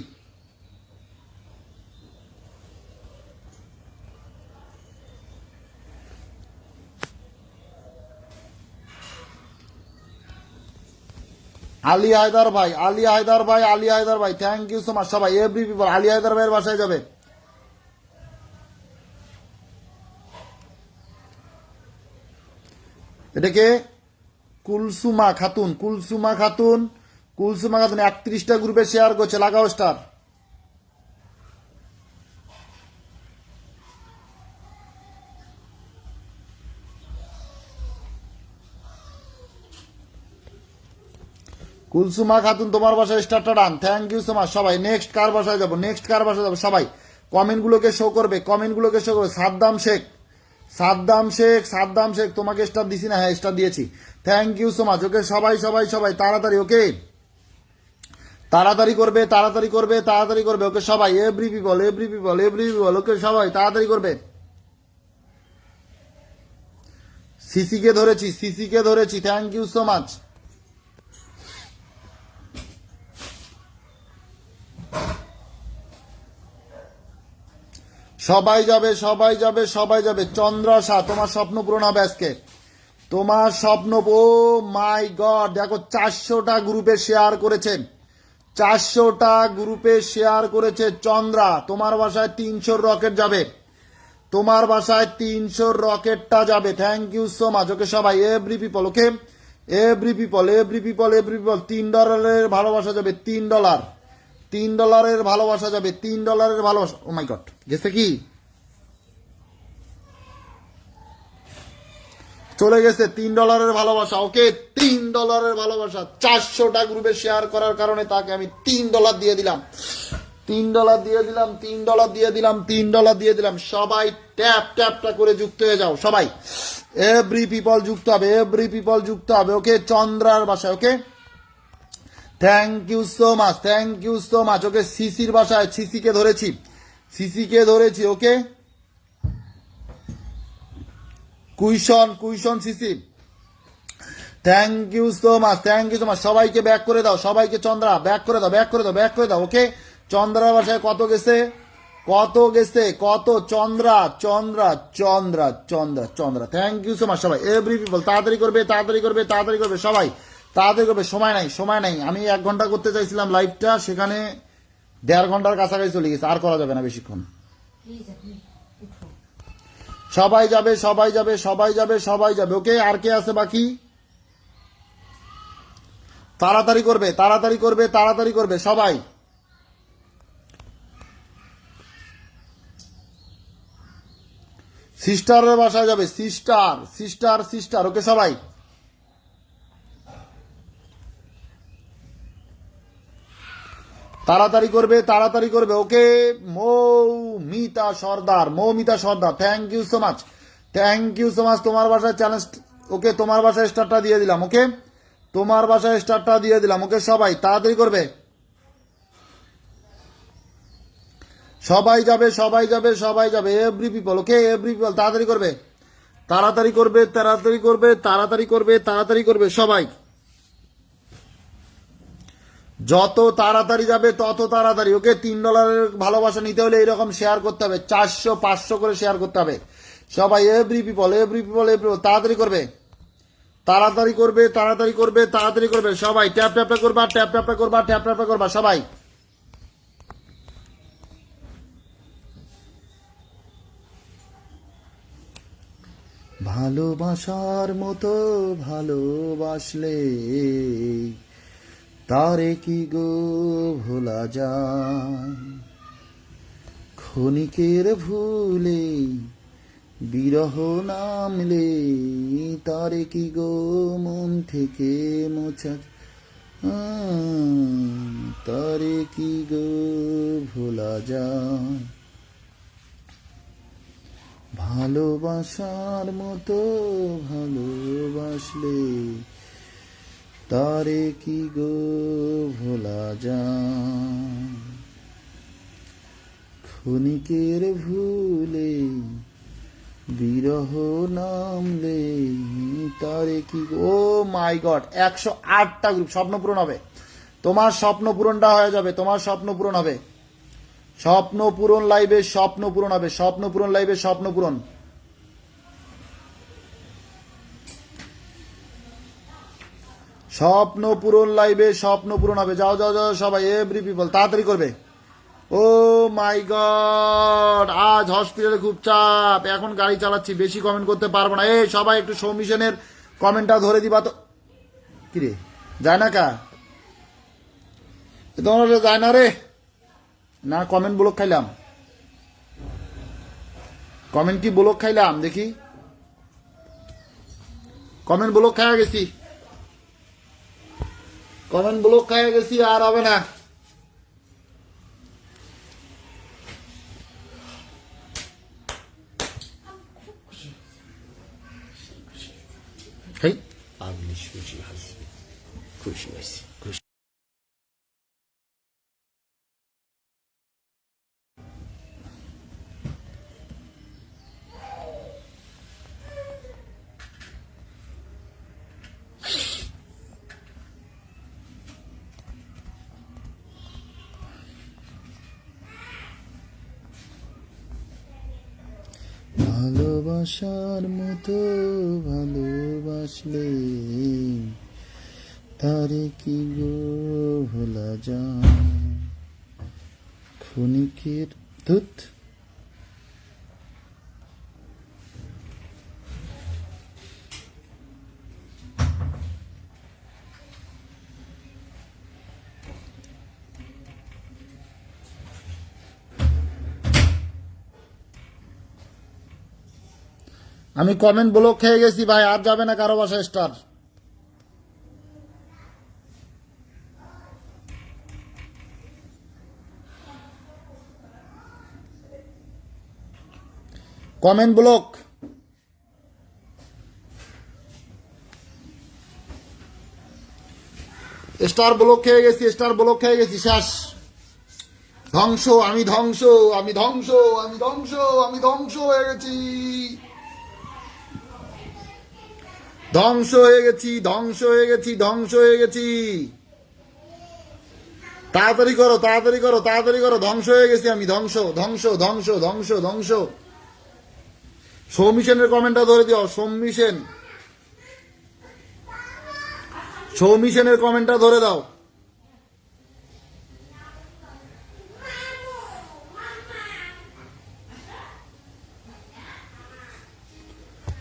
আলী হায়দার ভাই, আলী হায়দার ভাই, আলী হায়দার ভাই, থ্যাংক ইউ সো মাচ সবাই এভরি পিপল। আলী হায়দার ভাইয়ের বাসায় যাবে। এটাকে কুলসুমা খাতুন, কুলসুমা খাতুন, কুলসুমা খাতুন 31টা গ্রুপে শেয়ার করছে, লাগাও স্টার। কুলসুমা খাতুন তোমার বাসায় স্টারটা ডান, থ্যাংক ইউ সো মাচ সবাই। নেক্সট কার বাসায় যাবো, নেক্সট কার বাসায় যাবো সবাই কমেন্টগুলোকে শো করবে, কমেন্টগুলোকে শো করবে। সাদ্দাম শেখ, সাদ্দাম শেখ, সাদ্দাম শেখ তোমাকে স্টার দিছি না? হ্যাঁ স্টার দিয়েছি, thank you so much. Okay সবাই সবাই সবাই তাড়াতাড়ি, ওকে তাড়াতাড়ি করবে, তাড়াতাড়ি করবে, তাড়াতাড়ি করবে, ওকে সবাই every people, every people, every people, okay সবাই তাড়াতাড়ি করবে। সিসিকে ধরেছি, সিসিকে ধরেছি, থ্যাংক ইউ সো মাচ। সবাই যাবে সবাই যাবে সবাই যাবে। চন্দ্রাশা তোমার স্বপ্ন পূরণ হবে আজকে, তোমার স্বপ্ন। ও মাই গড, দেখো 400টা গ্রুপে শেয়ার করেছে, 400টা গ্রুপে শেয়ার করেছে। চন্দ্রা তোমার বাসায় 300 রকেট যাবে, তোমার বাসায় 300 রকেটটা যাবে। Thank you so much. Okay সবাই, every people, okay every people every people every people. $3 ভালোবাসা যাবে, $3, $3 ভালোবাসা যাবে, $3 ভালোবাসা। ও মাই গড, গেছে কি চলে গেছে $3 ভালোবাসা। ওকে $3 ভালোবাসা, 400টা গ্রুপে শেয়ার করার কারণে তাকে আমি $3 দিয়ে দিলাম, $3 দিয়ে দিলাম, $3 দিয়ে দিলাম, $3 দিয়ে দিলাম। সবাই ট্যাপ ট্যাপটা করে যুক্ত হয়ে যাও, সবাই এভরি পিপল যুক্ত হবে, এভরি পিপল যুক্ত হবে। ওকে চন্দ্রার বাসায়, okay thank you so much, thank you so much. Okay সিসির বাসায়, সিসিকে ধরেছি, সিসিকে ধরেছি। ওকে কুইশন Sisi, thank you so much, thank you so much. সবাইকে ব্যাক করে দাও, সবাইকে চন্দ্রা ব্যাক করে দাও, ব্যাক করে দাও, ব্যাক করে দাও। ওকে চন্দ্রার বাসায় কত গেছে, কত গেছে, কত? Chandra Chandra Chandra Chandra Chandra. Thank you so much সবাই, এভরি পিপল। তাড়াতাড়ি করবে, তাড়াতাড়ি করবে, তাড়াতাড়ি করবে, সবাই তাড়াতাড়ি করবে। সময় নাই, সময় নাই। আমি 1 ঘন্টা করতে চাইছিলাম লাইভটা, সেখানে 1.5 ঘন্টার কাছাকাছি চলে গেছে, আর করা যাবে না বেশিক্ষণ। সবাই যাবে সবাই যাবে সবাই যাবে সবাই যাবে। ওকে আর কে আছে বাকি? তাড়াতাড়ি করবে, তাড়াতাড়ি করবে, তাড়াতাড়ি করবে সবাই। সিস্টারের বাসায় যাবে, সিস্টার সিস্টার সিস্টার। ওকে সবাই তাড়াতাড়ি করবে, তাড়াতাড়ি করবে। Okay Moumita Sardar, Moumita Sardar, thank you so much, thank you so much. তোমার বাসায় চ্যালেঞ্জ, ওকে তোমার বাসায় স্টারটা দিয়ে দিলাম। ওকে তোমার বাসায় স্টারটা দিয়ে দিলাম। ওকে সবাই তাড়াতাড়ি করবে, সবাই যাবে সবাই যাবে সবাই যাবে, every people. Okay every people তাড়াতাড়ি করবে, তাড়াতাড়ি করবে, তাড়াতাড়ি করবে, তাড়াতাড়ি করবে, তাড়াতাড়ি করবে সবাই। যত তাড়াতাড়ি যাবে তত তাড়াতাড়ি। ওকে $3 ভালোবাসা নিতে হলে এরকম শেয়ার করতে হবে, 400-500 করে শেয়ার করতে হবে সবাই। Every people every people every, তাড়াতাড়ি করবে, তাড়াতাড়ি করবে, তাড়াতাড়ি করবে, তাড়াতাড়ি করবে সবাই। ট্যাপ ট্যাপটা করবা, ট্যাপ ট্যাপটা করবা, ট্যাপ ট্যাপটা করবা সবাই। ভালোবাসার মতো ভালোবাসলে তারে কি গো ভোলা যায়, ক্ষণিকের ভুলে বিরহ নামলে তারে কি গো মন থেকে মোছা, তারে কি গো ভোলা যায়। ভালোবাসার মতো ভালোবাসলে তারে কি গো ভোলা যায়, ক্ষণিকের ভুলে বিরহ নামলে তারে কি গো। ও মাই গড, 108টা গ্রুপ। স্বপ্ন পূরণ হবে, তোমার স্বপ্ন পূরণটা হয়ে যাবে, তোমার স্বপ্ন পূরণ হবে। স্বপ্ন পূরণ লাইভে স্বপ্ন পূরণ হবে, স্বপ্ন পূরণ লাইভে স্বপ্ন পূরণ। স্বপ্ন পূরণ লাইভে স্বপ্ন পূরণ হবে। যাও যাও যাও সবাই, এভরি পিপল তাড়াতাড়ি করবে। ও মাই গড, আজ হসপিটালে খুব চাপ, এখন গাড়ি চালাচ্ছি, বেশি কমেন্ট করতে পারবো না। এই সবাই একটু সৌমিশনের কমেন্টটা ধরে দিবা তো। কিরে যায় না কা, তোমার যায় না রে, না কমেন্ট ব্লক খাইলাম, কমেন্ট কি ব্লক খাইলাম দেখি, কমেন্ট ব্লক খাইয়া গেছি, কমেন্ট ব্লক খাইয়া গেছি, আর হবে না। আমি খুশি হয়েছি, খুশি হয়েছি, খুশি। ভালোবাসার মতো ভালোবাসলে তারে কি গো ভোলা যায় ক্ষণিকের ধুত। আমি কমেন্ট ব্লক খেয়ে গেছি ভাই, আর যাবে না কারো বাসায় star. Comment block. Star block খেয়ে গেছি, স্টার ব্লক খেয়ে গেছি, শেষ। ধ্বংস, আমি ধ্বংস, আমি ধ্বংস, আমি ধ্বংস, আমি ধ্বংস হয়ে গেছি, ধ্বংস হয়ে গেছি, ধ্বংস হয়ে গেছি, ধ্বংস হয়ে গেছি। তাড়াতাড়ি করো, তাড়াতাড়ি করো, তাড়াতাড়ি করো, ধ্বংস হয়ে গেছি আমি, ধ্বংস, ধ্বংস, ধ্বংস, ধ্বংস, ধ্বংস। সৌমিশনের কমেন্টটা ধরে দিও, সৌমিশন, সৌমিশনের কমেন্টটা ধরে দাও।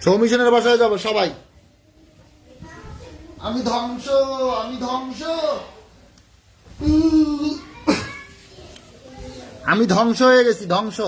সৌমিশনের বাসায় যাবো সবাই। আমি ধ্বংস, আমি ধ্বংস, আমি ধ্বংস হয়ে গেছি, ধ্বংস।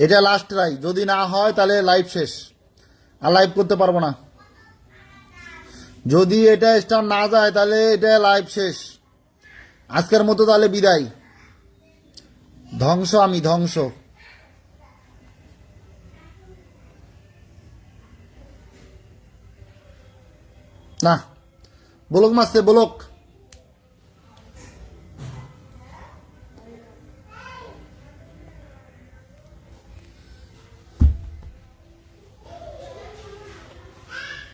এটা লাস্ট ট্রাই, যদি না হয় তাহলে লাইভ শেষ, আর লাইভ করতে পারবো না। যদি এটা স্টার না যায় তাহলে এটা লাইভ শেষ, আজকের মতো তাহলে বিদায়। ধ্বংস, আমি ধ্বংস। না, ব্লক মারছে, ব্লক।